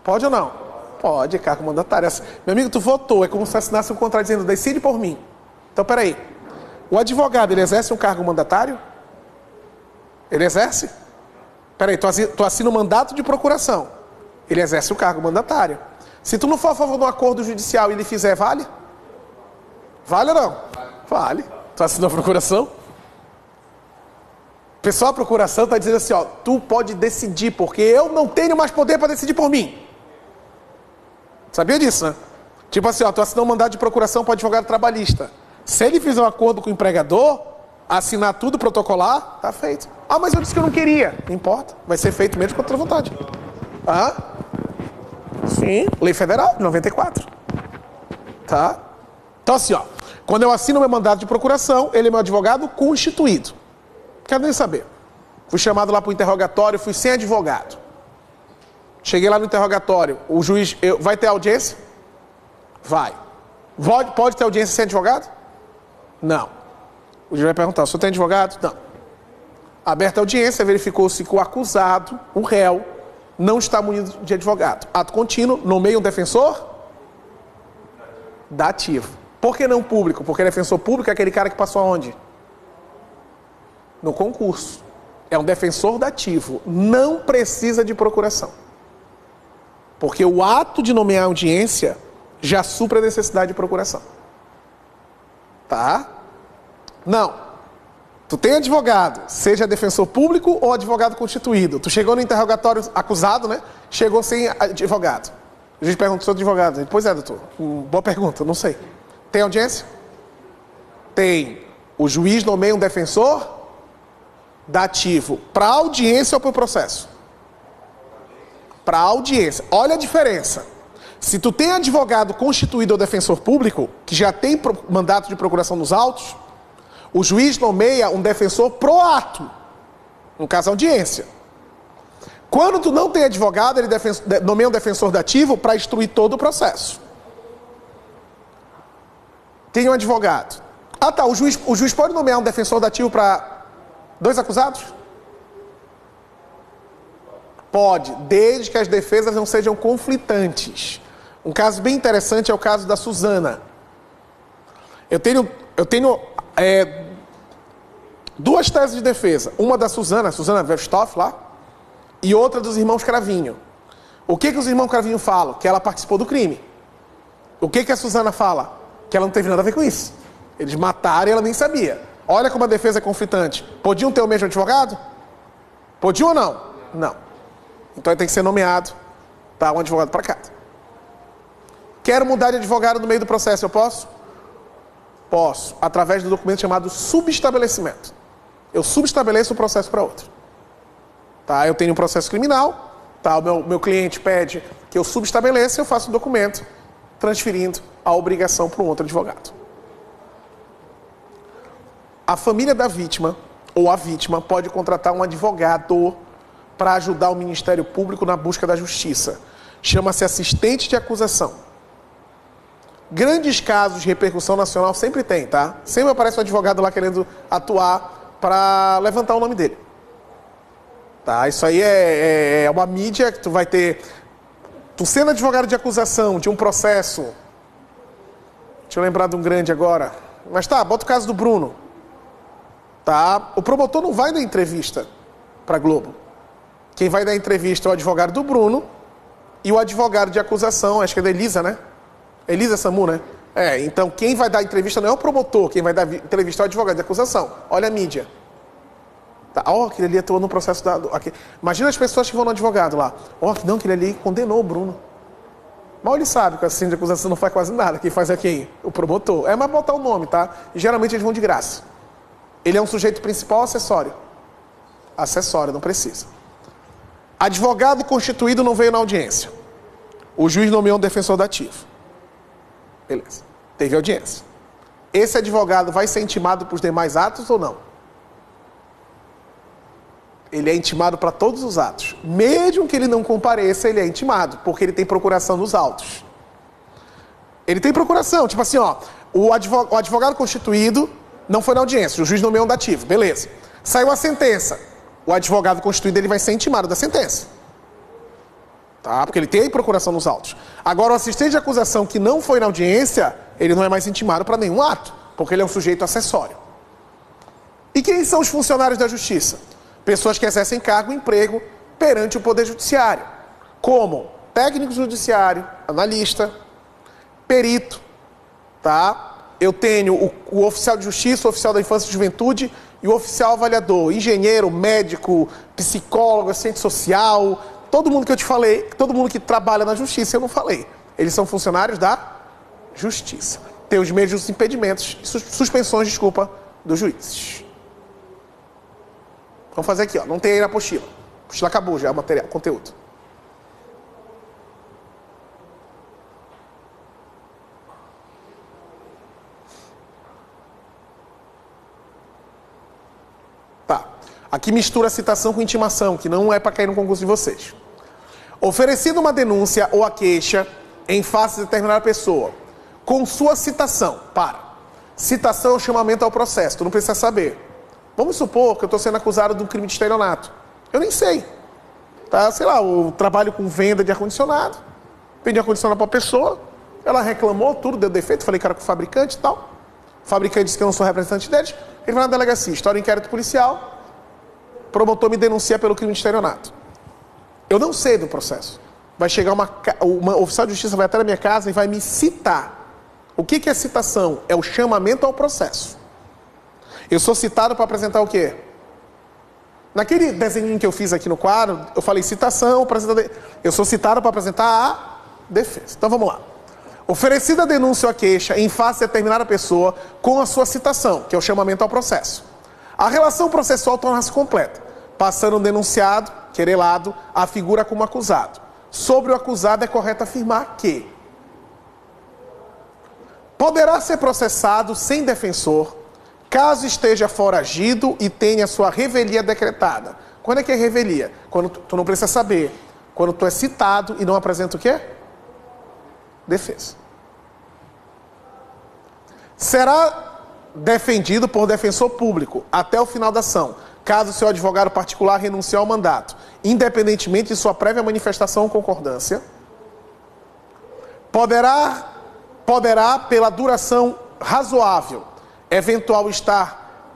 Pode ou não? Pode, cargo mandatário. Meu amigo, tu votou, é como se assinasse um contrato dizendo, decide por mim. Então, peraí. O advogado, ele exerce um cargo mandatário? Ele exerce? Peraí, tu assina um mandato de procuração. Ele exerce o cargo mandatário. Se tu não for a favor de um acordo judicial e ele fizer, vale? Vale ou não? Vale. Tu assinou a procuração? Pessoal, a procuração está dizendo assim, ó, tu pode decidir, porque eu não tenho mais poder para decidir por mim. Sabia disso, né? Tipo assim, ó, tu assinou um mandato de procuração para o advogado trabalhista. Se ele fizer um acordo com o empregador, assinar tudo, protocolar, tá feito. Ah, mas eu disse que eu não queria. Não importa, vai ser feito mesmo com a tua vontade. Ah? Sim, lei federal, de 94. Tá? Então assim, ó, quando eu assino meu mandato de procuração, ele é meu advogado constituído. Quero nem saber. Fui chamado lá para o interrogatório, fui sem advogado. Cheguei lá no interrogatório, o juiz, vai ter audiência? Vai. Pode ter audiência sem advogado? Não. O juiz vai perguntar, o senhor tem advogado? Não. Aberta a audiência, verificou-se que o acusado, o réu, não está munido de advogado. Ato contínuo, nomeia um defensor dativo. Por que não público? Porque defensor público é aquele cara que passou aonde? No concurso. É um defensor dativo. Não precisa de procuração. Porque o ato de nomear audiência já supra a necessidade de procuração. Tá? Não. Tu tem advogado, seja defensor público ou advogado constituído. Tu chegou no interrogatório acusado, né? Chegou sem advogado. O juiz pergunta, sou advogado. Pois é, doutor. Boa pergunta, não sei. Tem audiência? Tem. O juiz nomeia um defensor dativo para audiência ou para o processo? Para audiência. Olha a diferença. Se tu tem advogado constituído ou defensor público, que já tem mandato de procuração nos autos, o juiz nomeia um defensor pro ato, no caso audiência. Quando tu não tem advogado, ele nomeia um defensor dativo para instruir todo o processo. Tem um advogado. Ah tá, o juiz pode nomear um defensor dativo para 2 acusados? Pode, desde que as defesas não sejam conflitantes. Um caso bem interessante é o caso da Suzana. Eu tenho 2 teses de defesa. Uma da Suzana Verstoff lá, e outra dos irmãos Cravinho. O que os irmãos Cravinho falam? Que ela participou do crime. O que a Suzana fala? Que ela não teve nada a ver com isso. Eles mataram e ela nem sabia. Olha como a defesa é conflitante. Podiam ter o mesmo advogado? Podiam ou não? Não. Então ele tem que ser nomeado Tá, um advogado para cada. Quero mudar de advogado no meio do processo, eu posso? Posso, através do documento chamado subestabelecimento. Eu subestabeleço um processo para outro. Tá, eu tenho um processo criminal, tá, o meu cliente pede que eu subestabeleça, eu faço um documento transferindo a obrigação para um outro advogado. A família da vítima ou a vítima pode contratar um advogado para ajudar o Ministério Público na busca da justiça. Chama-se assistente de acusação. Grandes casos de repercussão nacional sempre tem, tá? Sempre aparece um advogado lá querendo atuar para levantar o nome dele. Tá? Isso aí é uma mídia que tu vai ter... Tu sendo advogado de acusação de um processo... Deixa eu lembrar de um grande agora. Mas tá, bota o caso do Bruno. Tá? O promotor não vai dar entrevista para Globo. Quem vai dar entrevista é o advogado do Bruno e o advogado de acusação, acho que é da Elisa, né? Elisa Samu, né? Então quem vai dar entrevista não é o promotor, quem vai dar entrevista é o advogado de acusação. Olha a mídia. Tá? Aquele ali atuou no processo da... Imagina as pessoas que vão no advogado lá. Não, aquele ali condenou o Bruno. Mal ele sabe que a assistente de acusação não faz quase nada. Quem faz é quem? O promotor. É mais botar o nome, tá? E geralmente eles vão de graça. Ele é um sujeito principal ou acessório? Acessório, não precisa. Advogado constituído não veio na audiência. O juiz nomeou um defensor dativo. Beleza. Teve audiência. Esse advogado vai ser intimado para os demais atos ou não? Ele é intimado para todos os atos. Mesmo que ele não compareça, ele é intimado, porque ele tem procuração nos autos. Ele tem procuração, tipo assim, o advogado constituído não foi na audiência, o juiz nomeou um dativo, beleza. Saiu a sentença. O advogado constituído ele vai ser intimado da sentença. Tá? Porque ele tem procuração nos autos. Agora, o assistente de acusação que não foi na audiência, ele não é mais intimado para nenhum ato, porque ele é um sujeito acessório. E quem são os funcionários da justiça? Pessoas que exercem cargo e emprego perante o Poder Judiciário, como técnico judiciário, analista, perito, tá? Eu tenho o oficial de justiça, o oficial da infância e juventude e o oficial avaliador, engenheiro, médico, psicólogo, assistente social, todo mundo que eu te falei, todo mundo que trabalha na justiça, eu não falei. Eles são funcionários da justiça. Tem os meios de impedimentos, suspensões, dos juízes. Vamos fazer aqui, não tem aí na apostila. A apostila acabou já, o material, o conteúdo. Tá. Aqui mistura a citação com intimação, que não é para cair no concurso de vocês. Oferecida uma denúncia ou a queixa em face de determinada pessoa, com sua citação, citação é o chamamento ao processo, tu não precisa saber. Vamos supor que eu estou sendo acusado de um crime de estelionato. Eu nem sei. Tá? Sei lá, eu trabalho com venda de ar-condicionado, vendi ar-condicionado para a pessoa, ela reclamou, tudo deu defeito, falei que era com o fabricante e tal. O fabricante disse que eu não sou representante deles, ele vai na delegacia, história de inquérito policial, o promotor me denuncia pelo crime de estelionato. Eu não sei do processo. Vai chegar uma oficial de justiça, vai até na minha casa e vai me citar. O que é citação? É o chamamento ao processo. Eu sou citado para apresentar o quê? Naquele desenho que eu fiz aqui no quadro, eu falei citação, eu sou citado para apresentar a defesa. Então vamos lá. Oferecida a denúncia ou a queixa em face de determinada pessoa com a sua citação, que é o chamamento ao processo. A relação processual torna-se completa, passando o denunciado, querelado, a figura como acusado. Sobre o acusado é correto afirmar que poderá ser processado sem defensor, caso esteja foragido e tenha sua revelia decretada. Quando é que é revelia? Quando tu não precisa saber. Quando tu é citado e não apresenta o quê? Defesa. Será defendido por defensor público até o final da ação, caso seu advogado particular renuncie ao mandato, independentemente de sua prévia manifestação ou concordância. Poderá, pela duração razoável, eventual estar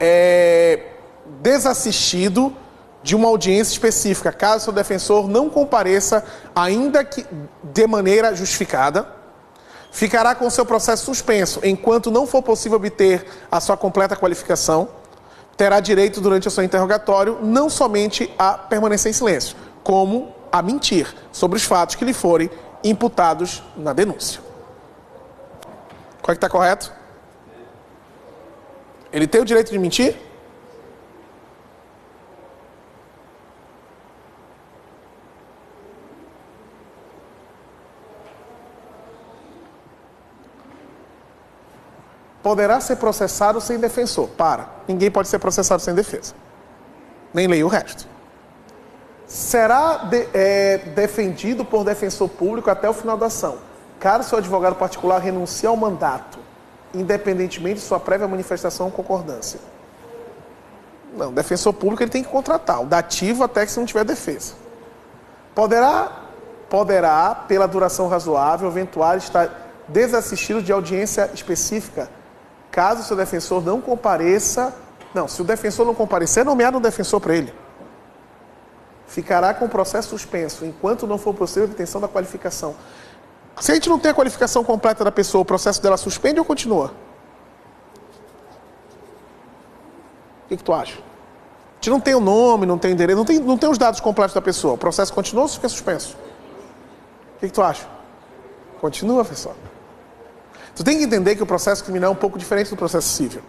desassistido de uma audiência específica, caso seu defensor não compareça, ainda que de maneira justificada, ficará com seu processo suspenso, enquanto não for possível obter a sua completa qualificação, terá direito durante o seu interrogatório não somente a permanecer em silêncio, como a mentir sobre os fatos que lhe forem imputados na denúncia. Qual é que está correto? Ele tem o direito de mentir? Poderá ser processado sem defensor. Ninguém pode ser processado sem defesa. Nem leia o resto. Será defendido por defensor público até o final da ação, caso seu advogado particular renuncie ao mandato, independentemente de sua prévia manifestação ou concordância. Não, defensor público ele tem que contratar, o dativo até que se não tiver defesa. Poderá, pela duração razoável, eventual, estar desassistido de audiência específica, caso seu defensor não compareça. Não, se o defensor não comparecer, é nomeado um defensor para ele. Ficará com o processo suspenso, enquanto não for possível a obtenção da qualificação. Se a gente não tem a qualificação completa da pessoa, o processo dela suspende ou continua? O que tu acha? A gente não tem o nome, não tem o endereço, não tem os dados completos da pessoa. O processo continua ou fica suspenso? O que tu acha? Continua, pessoal. Tu tem que entender que o processo criminal é um pouco diferente do processo civil.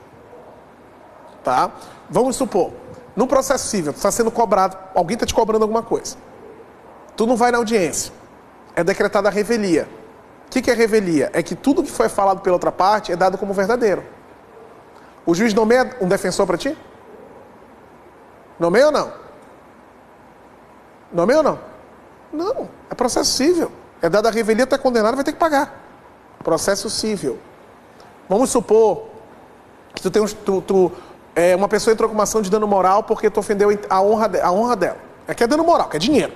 Tá? Vamos supor, no processo civil, tu está sendo cobrado, alguém está te cobrando alguma coisa. Tu não vai na audiência. É decretada a revelia. O que é revelia? É que tudo que foi falado pela outra parte é dado como verdadeiro. O juiz nomeia um defensor para ti? Nomeia ou não? Nomeia ou não? Não, é processo civil. É dada a revelia, tu é condenado, vai ter que pagar. Processo civil. Vamos supor que tu tem uma pessoa entrou com uma ação de dano moral porque tu ofendeu a honra dela. É que é dano moral, que é dinheiro.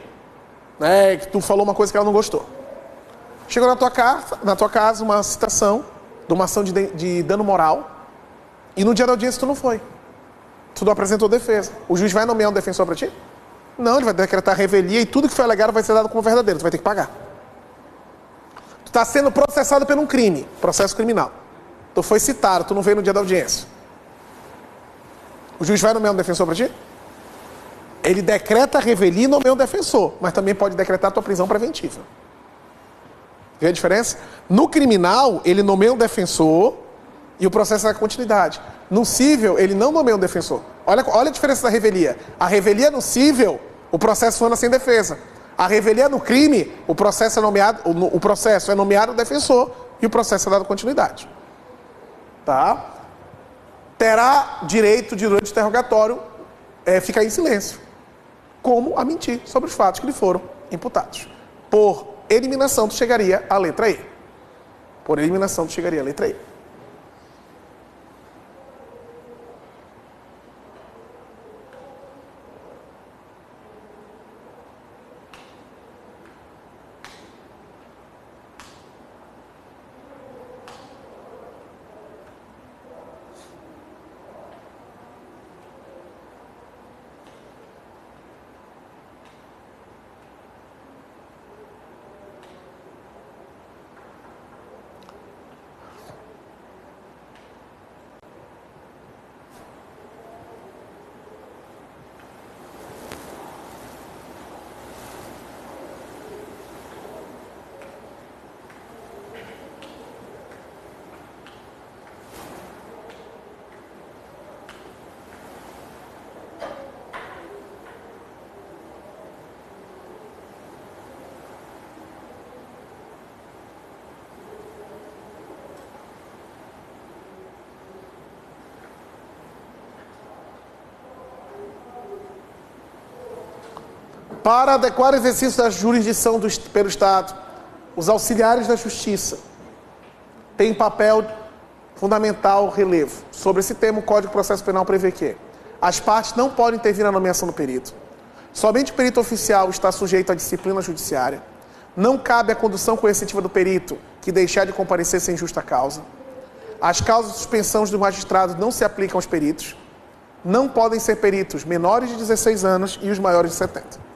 Né? Que tu falou uma coisa que ela não gostou. Chegou na tua casa uma citação de uma ação de dano moral e no dia da audiência tu não foi. Tu não apresentou defesa. O juiz vai nomear um defensor para ti? Não, ele vai decretar revelia e tudo que foi alegado vai ser dado como verdadeiro. Tu vai ter que pagar. Tu está sendo processado por um crime, processo criminal. Tu foi citado, tu não veio no dia da audiência. O juiz vai nomear um defensor para ti? Ele decreta a revelia e nomeia um defensor, mas também pode decretar a tua prisão preventiva. Vê a diferença? No criminal, ele nomeia um defensor e o processo é continuidade. No cível, ele não nomeia um defensor. Olha a diferença da revelia. A revelia no cível, o processo anda sem defesa. A revelia no crime, o processo é nomeado o defensor e o processo é dado continuidade. Tá? Terá direito de, durante o interrogatório, ficar em silêncio, como a mentir sobre os fatos que lhe foram imputados. Por eliminação, tu chegaria à letra E. Por eliminação, tu chegaria à letra E. Para adequar o exercício da jurisdição pelo Estado, os auxiliares da Justiça têm papel fundamental relevo. Sobre esse tema, o Código de Processo Penal prevê que as partes não podem intervir na nomeação do perito. Somente o perito oficial está sujeito à disciplina judiciária. Não cabe a condução coercitiva do perito que deixar de comparecer sem justa causa. As causas de suspensão do magistrado não se aplicam aos peritos. Não podem ser peritos menores de 16 anos e os maiores de 70.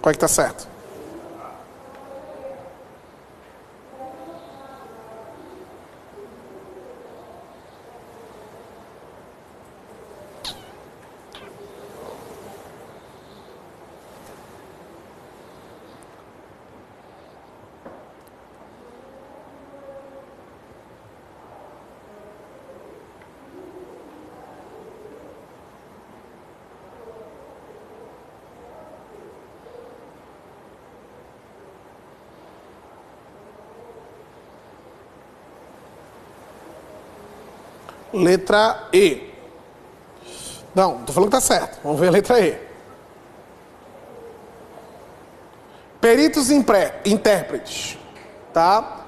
Qual é que está certo? Letra E. Não, estou falando que está certo. Vamos ver a letra E. Peritos intérpretes. Tá?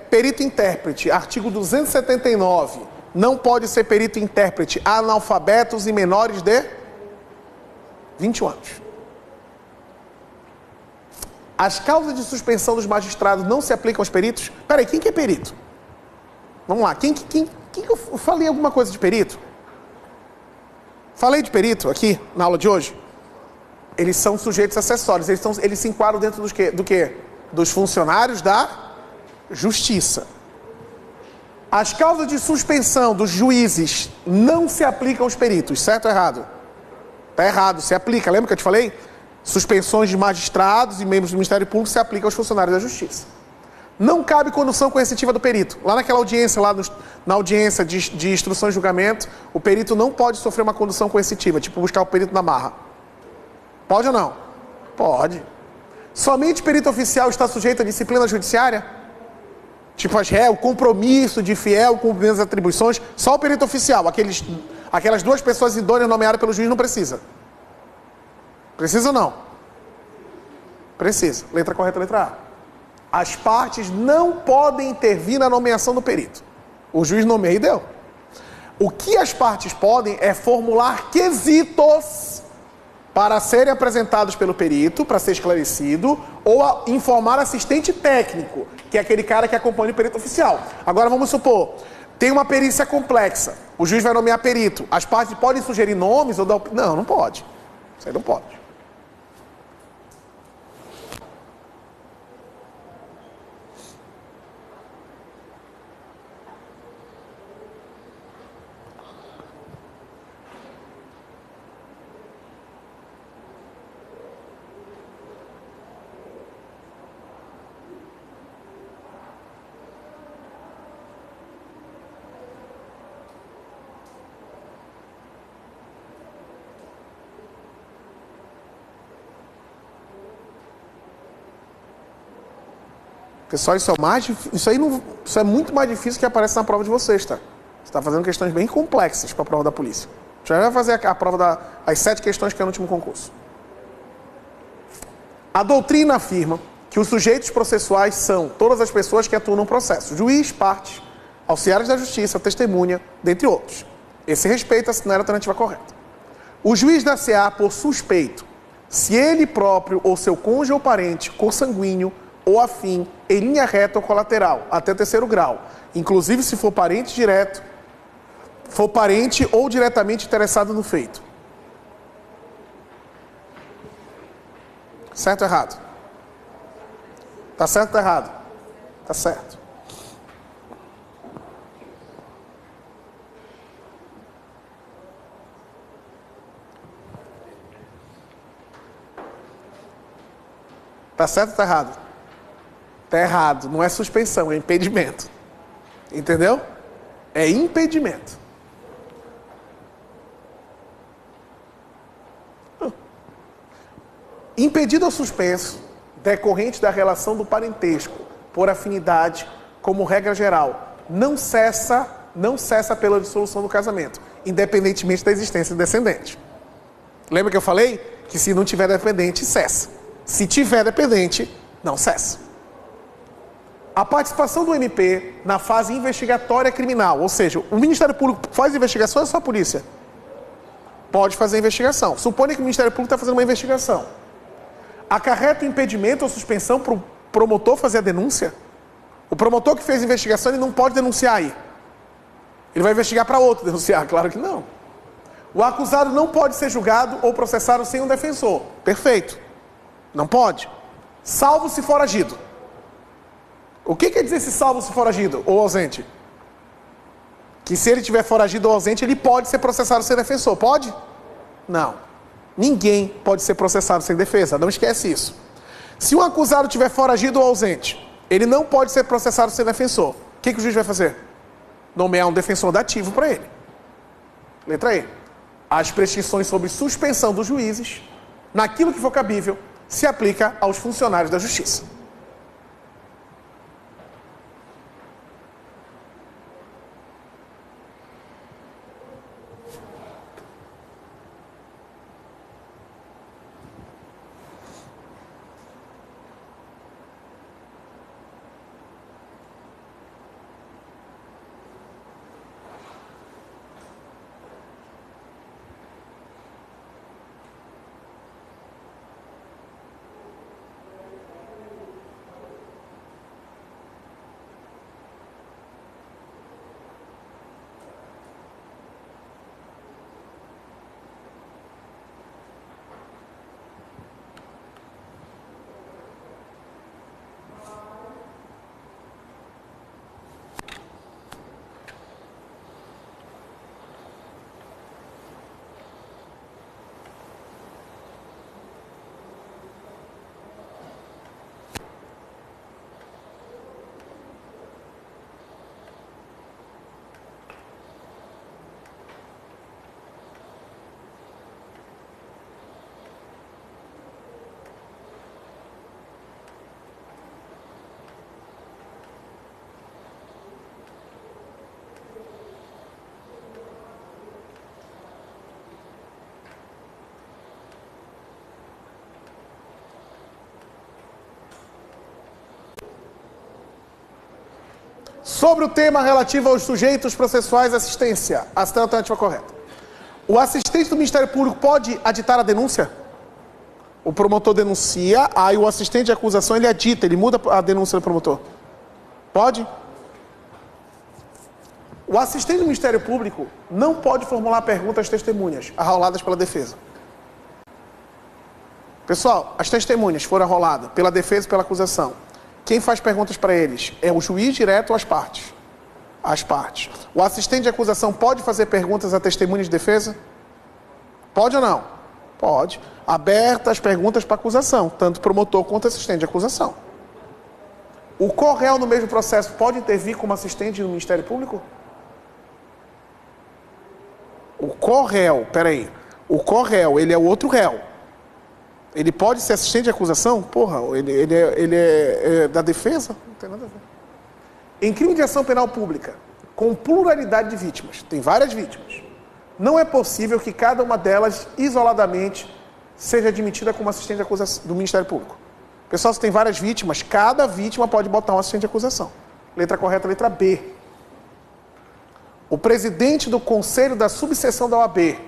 Perito intérprete, artigo 279. Não pode ser perito intérprete analfabetos e menores de 21 anos. As causas de suspensão dos magistrados não se aplicam aos peritos? Peraí, quem que é perito? Vamos lá, quem eu falei alguma coisa de perito? Falei de perito aqui na aula de hoje? Eles são sujeitos acessórios, eles se enquadram dentro do quê? Dos funcionários da justiça. As causas de suspensão dos juízes não se aplicam aos peritos, certo ou errado? Está errado, se aplica. Lembra que eu te falei? Suspensões de magistrados e membros do Ministério Público se aplicam aos funcionários da Justiça. Não cabe condução coercitiva do perito. Lá naquela audiência, na audiência de instrução e julgamento, o perito não pode sofrer uma condução coercitiva, tipo buscar o perito na marra. Pode ou não? Pode. Somente perito oficial está sujeito à disciplina judiciária? Tipo o compromisso de fiel cumprimento das atribuições, só o perito oficial, aquelas duas pessoas idôneas nomeadas pelo juiz não precisa. Precisa ou não? Precisa. Letra correta, letra A. As partes não podem intervir na nomeação do perito. O juiz nomeia e deu. O que as partes podem é formular quesitos para serem apresentados pelo perito, para ser esclarecido, ou informar assistente técnico, que é aquele cara que acompanha o perito oficial. Agora vamos supor, tem uma perícia complexa, o juiz vai nomear perito, as partes podem sugerir nomes ou dar... Não pode. Isso aí não pode. Pessoal, isso é muito mais difícil que aparece na prova de vocês, tá? Você está fazendo questões bem complexas para a prova da polícia. Já vai fazer a prova as 7 questões que é no último concurso. A doutrina afirma que os sujeitos processuais são todas as pessoas que atuam no processo. Juiz, parte, auxiliares da justiça, testemunha, dentre outros. Esse respeita-se na alternativa correta. O juiz dar-se-á por suspeito se ele próprio ou seu cônjuge ou parente, consanguíneo ou afim, em linha reta ou colateral, até 3º grau, inclusive se for parente direto, for parente ou diretamente interessado no feito. Certo ou errado? Tá certo ou errado? Tá certo. Tá certo ou tá errado? Tá errado, não é suspensão, é impedimento. Entendeu? É impedimento. Impedido ou suspenso, decorrente da relação do parentesco, por afinidade, como regra geral, não cessa pela dissolução do casamento, independentemente da existência de descendente. Lembra que eu falei? Que se não tiver dependente, cessa. Se tiver dependente, não cessa. A participação do MP na fase investigatória criminal, ou seja, o Ministério Público faz investigação ou é só a polícia? Pode fazer investigação. Suponha que o Ministério Público está fazendo uma investigação. Acarreta o impedimento ou suspensão para o promotor fazer a denúncia? O promotor que fez a investigação, ele não pode denunciar aí. Ele vai investigar para outro denunciar? Claro que não. O acusado não pode ser julgado ou processado sem um defensor. Perfeito. Não pode. Salvo se foragido. O que quer dizer se salvo se foragido ou ausente? Que se ele tiver foragido ou ausente, ele pode ser processado sem defensor. Pode? Não. Ninguém pode ser processado sem defesa. Não esquece isso. Se um acusado tiver foragido ou ausente, ele não pode ser processado sem defensor. O que o juiz vai fazer? Nomear um defensor dativo para ele. Letra E. As prescrições sobre suspensão dos juízes, naquilo que for cabível, se aplica aos funcionários da justiça. Sobre o tema relativo aos sujeitos processuais de assistência, a alternativa correta. O assistente do Ministério Público pode aditar a denúncia? O promotor denuncia, aí o assistente de acusação ele adita, ele muda a denúncia do promotor. Pode? O assistente do Ministério Público não pode formular perguntas às testemunhas arroladas pela defesa. Pessoal, as testemunhas foram arroladas pela defesa e pela acusação. Quem faz perguntas para eles é o juiz direto ou as partes? As partes. O assistente de acusação pode fazer perguntas a testemunhas de defesa? Pode ou não? Pode. Abertas as perguntas para acusação, tanto promotor quanto assistente de acusação. O corréu no mesmo processo pode intervir como assistente do Ministério Público? O corréu, peraí, o corréu, ele é o outro réu. Ele pode ser assistente de acusação? Porra, ele é da defesa? Não tem nada a ver. Em crime de ação penal pública, com pluralidade de vítimas, tem várias vítimas, não é possível que cada uma delas, isoladamente, seja admitida como assistente de acusação do Ministério Público. Pessoal, se tem várias vítimas, cada vítima pode botar um assistente de acusação. Letra correta, letra B. O presidente do Conselho da Subseção da OAB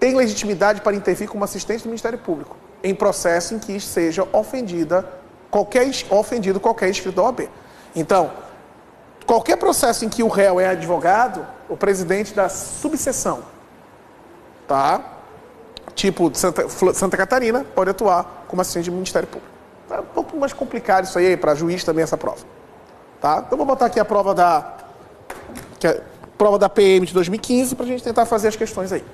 tem legitimidade para intervir como assistente do Ministério Público em processo em que seja ofendido qualquer inscrito da OAB. Então, qualquer processo em que o réu é advogado, o presidente da subseção, tá? Tipo de Santa Catarina, pode atuar como assistente do Ministério Público. É um pouco mais complicado isso aí, para juiz também essa prova. Tá? Então vou botar aqui a prova da PM de 2015 para a gente tentar fazer as questões aí.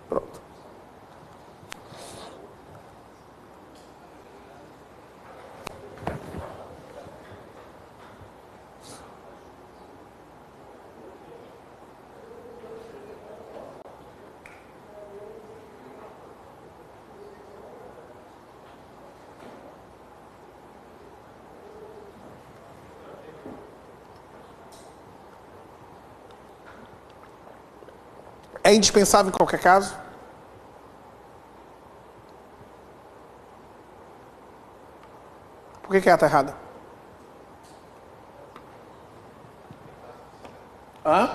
Pronto. É indispensável em qualquer caso? Por que ela está errada? Hã?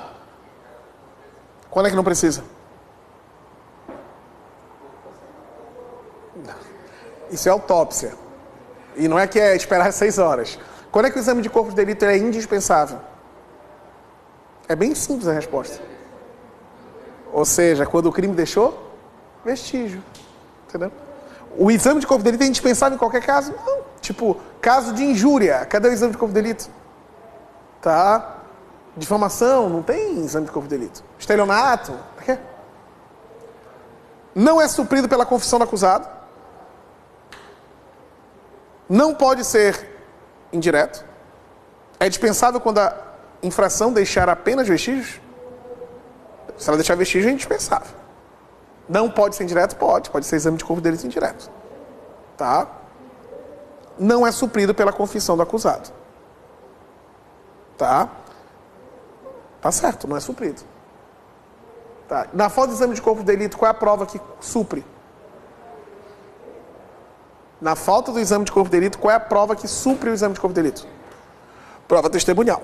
Quando é que não precisa? Isso é autópsia. E não é que é esperar 6 horas. Quando é que o exame de corpo de delito é indispensável? É bem simples a resposta. Ou seja, quando o crime deixou vestígio. Entendeu? O exame de corpo de delito é indispensável em qualquer caso? Não. Tipo, caso de injúria, cadê o exame de corpo de delito? Tá? Difamação, não tem exame de corpo de delito. Estelionato, por quê? Não é suprido pela confissão do acusado. Não pode ser indireto. É dispensável quando a infração deixar apenas vestígios? Se ela deixar vestígio, é indispensável. Não pode ser indireto? Pode ser exame de corpo de delito indireto. Tá? Não é suprido pela confissão do acusado. Tá? Tá certo, não é suprido. Tá. Na falta de exame de corpo de delito, qual é a prova que supre? Na falta do exame de corpo de delito, qual é a prova que supre o exame de corpo de delito? Prova testemunhal.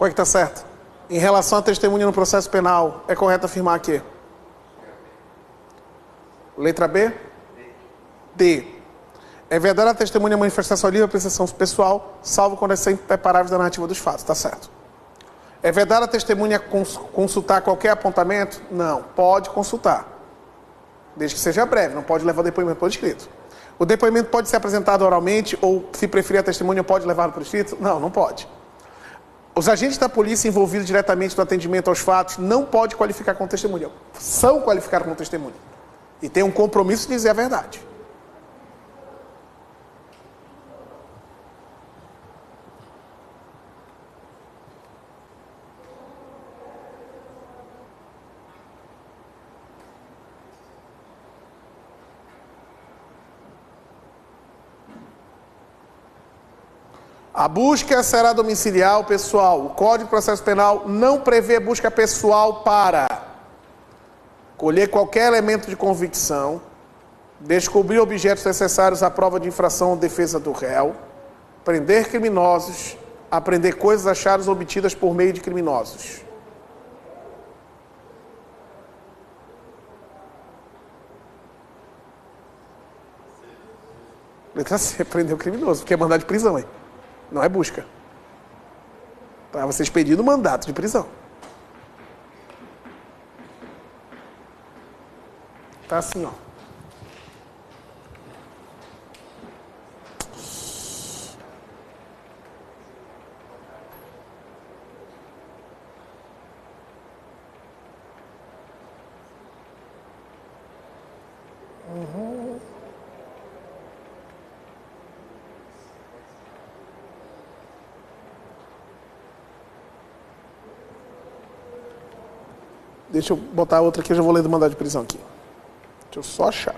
Qual é que está certo? Em relação à testemunha no processo penal, é correto afirmar que? Letra B? D. É vedada a testemunha manifestação livre, apreciação pessoal, salvo quando é sem parágrafos da narrativa dos fatos. Está certo. É vedada a testemunha consultar qualquer apontamento? Não. Pode consultar. Desde que seja breve, não pode levar o depoimento por escrito. O depoimento pode ser apresentado oralmente ou, se preferir a testemunha, pode levar por escrito? Não, não pode. Os agentes da polícia envolvidos diretamente no atendimento aos fatos não podem qualificar como testemunha. São qualificados como testemunha. E tem um compromisso de dizer a verdade. A busca será domiciliar, pessoal. O Código de Processo Penal não prevê busca pessoal para colher qualquer elemento de convicção, descobrir objetos necessários à prova de infração ou defesa do réu, prender criminosos, apreender coisas achadas ou obtidas por meio de criminosos. Letra C, prender o criminoso, porque é mandado de prisão, hein? Não é busca. Para vocês pedindo mandato de prisão. Tá assim, ó. Deixa eu botar outra aqui, eu já vou ler do mandado de prisão aqui. Deixa eu só achar.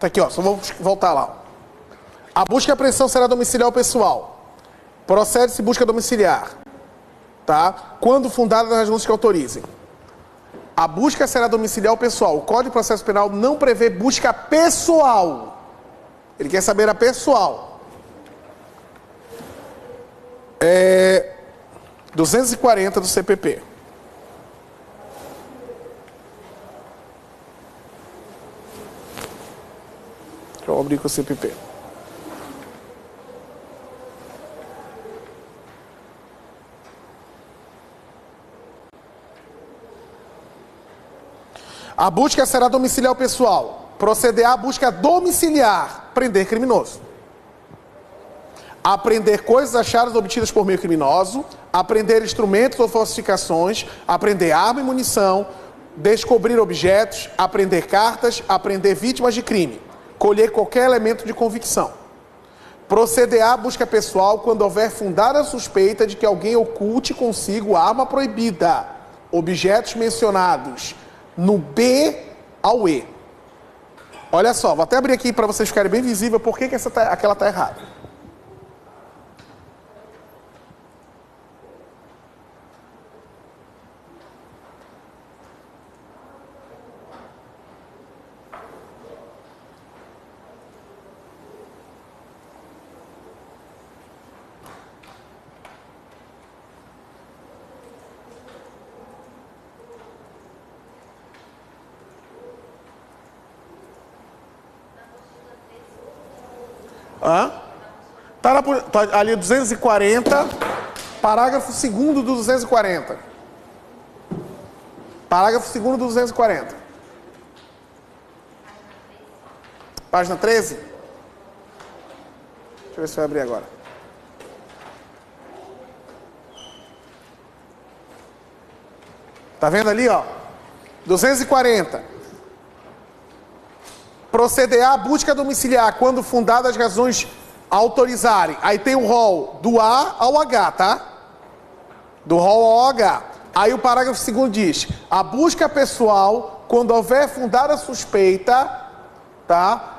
Tá aqui, ó, só vou voltar lá. A busca e apreensão será domiciliar o pessoal. Procede-se busca domiciliar, tá? Quando fundada nas razões que autorizem. A busca será domiciliar o pessoal. O Código de Processo Penal não prevê busca pessoal. Ele quer saber a pessoal. 240 do CPP. Deixa eu abrir com o CPP. A busca será domiciliar o pessoal. Proceder à busca domiciliar. Prender criminoso. Apreender coisas achadas ou obtidas por meio criminoso. Apreender instrumentos ou falsificações. Apreender arma e munição. Descobrir objetos. Apreender cartas. Apreender vítimas de crime. Colher qualquer elemento de convicção. Proceder à busca pessoal quando houver fundada suspeita de que alguém oculte consigo arma proibida. Objetos mencionados no B ao E. Olha só, vou até abrir aqui para vocês ficarem bem visível por que aquela está errada. Tá ali 240, parágrafo 2º do 240. Parágrafo 2º do 240. Página 13. Deixa eu ver se vai abrir agora. Tá vendo ali, ó? 240. Proceder à busca domiciliar quando fundadas as razões autorizarem. Aí tem o rol do A ao H, tá? Do rol ao H. Aí o parágrafo 2º diz: a busca pessoal, quando houver fundada suspeita, tá?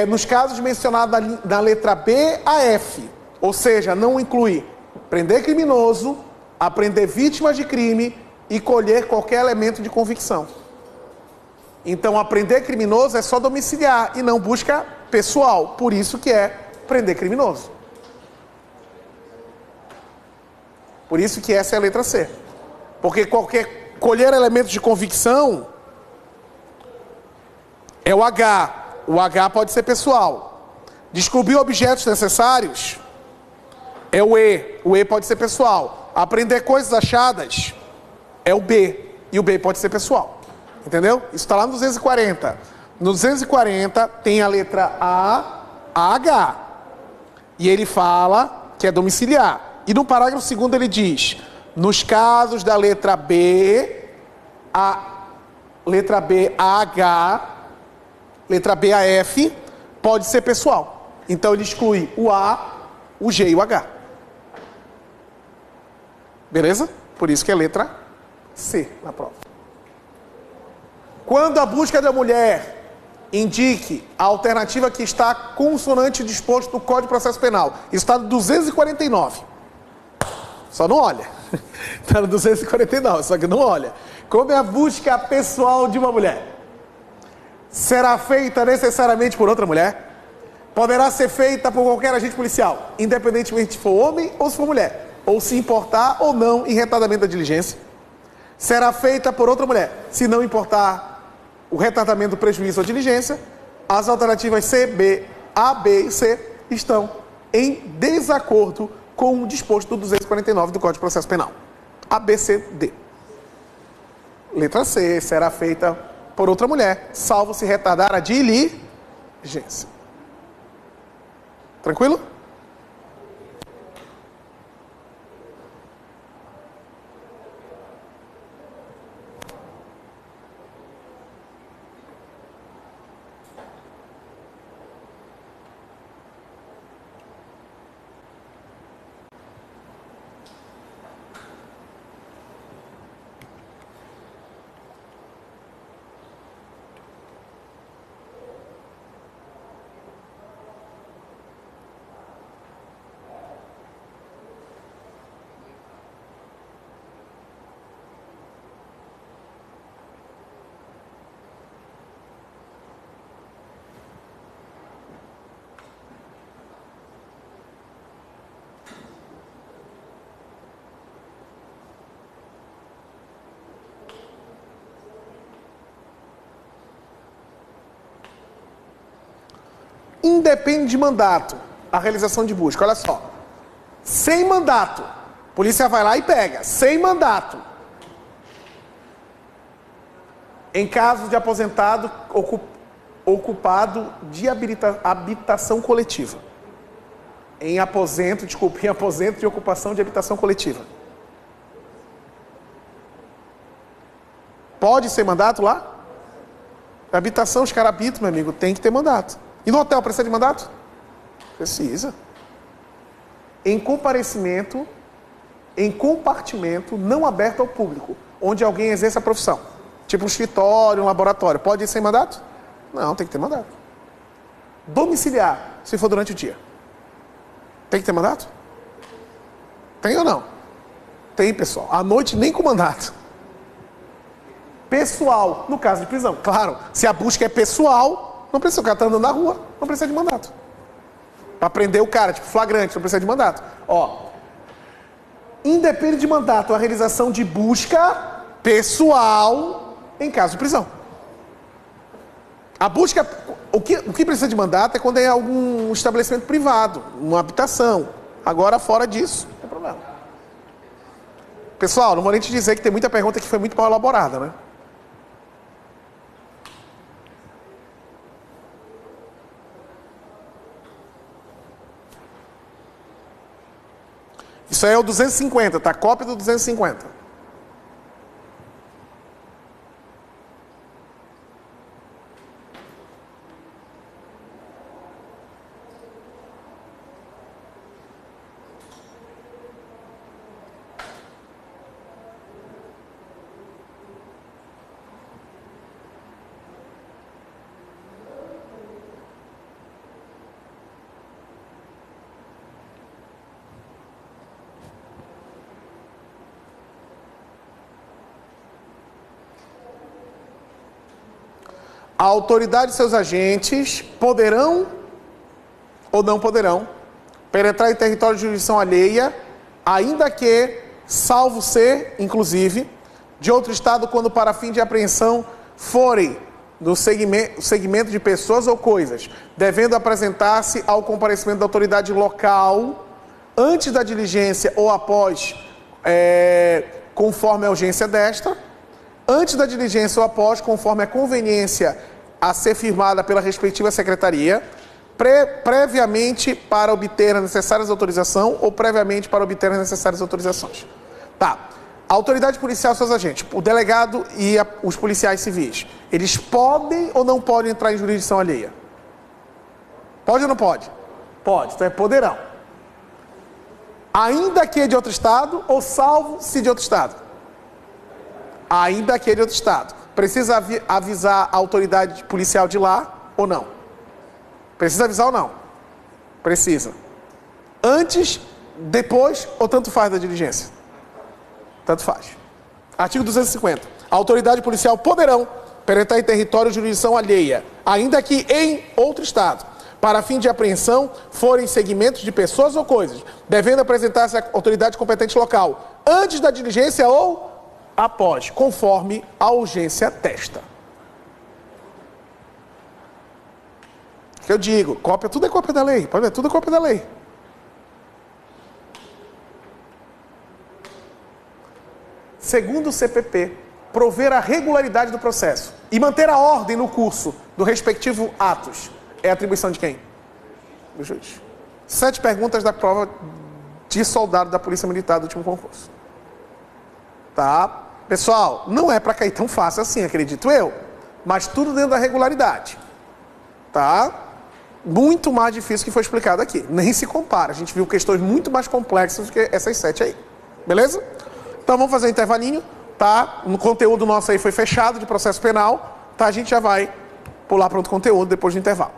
Nos casos mencionados na letra B a F. Ou seja, não inclui prender criminoso, aprender vítimas de crime e colher qualquer elemento de convicção. Então, aprender criminoso é só domiciliar e não busca pessoal. Por isso que é prender criminoso. Por isso que essa é a letra C. Porque colher elementos de convicção é o H. O H pode ser pessoal. Descobrir objetos necessários é o E. O E pode ser pessoal. Aprender coisas achadas é o B. E o B pode ser pessoal. Entendeu? Isso está lá no 240. No 240 tem a letra A, H. E ele fala que é domiciliar. E no parágrafo 2º ele diz: nos casos da letra B, letra B, AH, letra B, AF, pode ser pessoal. Então ele exclui o A, o G e o H. Beleza? Por isso que é letra C na prova. Quando a busca da mulher indique a alternativa que está consonante disposto no Código de Processo Penal, está no 249. Só não olha. Está no 249, só que não olha. Como é a busca pessoal de uma mulher? Será feita necessariamente por outra mulher? Poderá ser feita por qualquer agente policial, independentemente se for homem ou se for mulher, ou se importar ou não em retardamento da diligência. Será feita por outra mulher, se não importar o retardamento do prejuízo ou diligência. As alternativas C, B, A, B e C estão em desacordo com o disposto do 249 do Código de Processo Penal. A, B, C, D. Letra C, será feita por outra mulher, salvo se retardar a diligência. Tranquilo? Independe de mandato a realização de busca. Olha só. Sem mandato, a polícia vai lá e pega. Sem mandato. Em caso de aposentado ocupado de habitação coletiva. Em aposento de ocupação de habitação coletiva. Pode ser mandato lá? Habitação, os caras habitam, meu amigo, tem que ter mandato. E no hotel precisa de mandato? Precisa. Em comparecimento, em compartimento não aberto ao público, onde alguém exerce a profissão. Tipo um escritório, um laboratório. Pode ir sem mandato? Não, tem que ter mandato. Domiciliar, se for durante o dia. Tem que ter mandato? Tem ou não? Tem, pessoal. À noite nem com mandato. Pessoal, no caso de prisão. Claro, se a busca é pessoal, não precisa, o cara está andando na rua, não precisa de mandato. Para prender o cara, tipo flagrante, não precisa de mandato. Ó, independe de mandato a realização de busca pessoal em caso de prisão. A busca, o que precisa de mandato é quando é algum estabelecimento privado, uma habitação. Agora, fora disso, não tem problema. Pessoal, não vou nem te dizer que tem muita pergunta que foi muito mal elaborada, né? Isso aí é o 250, tá? Cópia do 250. A autoridade e seus agentes poderão ou não poderão penetrar em território de jurisdição alheia, ainda que, salvo ser, inclusive, de outro estado quando para fim de apreensão forem do segmento de pessoas ou coisas, devendo apresentar-se ao comparecimento da autoridade local antes da diligência ou após, conforme a urgência desta, antes da diligência ou após, conforme a conveniência a ser firmada pela respectiva secretaria, previamente para obter a necessárias autorização ou previamente para obter as necessárias autorizações. Tá. A autoridade policial e seus agentes, o delegado e os policiais civis, eles podem ou não podem entrar em jurisdição alheia? Pode ou não pode? Pode, então poderão. Ainda que de outro estado ou salvo se de outro estado? Ainda que de outro estado. Precisa avisar a autoridade policial de lá ou não? Precisa avisar ou não? Precisa. Antes, depois ou tanto faz da diligência? Tanto faz. Artigo 250. A autoridade policial poderão penetrar em território de jurisdição alheia, ainda que em outro estado, para fim de apreensão, forem segmentos de pessoas ou coisas, devendo apresentar-se à autoridade competente local, antes da diligência ou após, conforme a urgência desta. Que eu digo, cópia, tudo é cópia da lei, pode ver, tudo é cópia da lei. Segundo o CPP, prover a regularidade do processo e manter a ordem no curso do respectivo atos é atribuição de quem? Do juiz. 7 perguntas da prova de soldado da Polícia Militar do último concurso. Tá? Pessoal, não é para cair tão fácil assim, acredito eu, mas tudo dentro da regularidade. Tá? Muito mais difícil que foi explicado aqui. Nem se compara. A gente viu questões muito mais complexas do que essas 7 aí. Beleza? Então vamos fazer um intervalinho, tá? O conteúdo nosso aí foi fechado de processo penal, tá? A gente já vai pular para outro conteúdo depois do intervalo.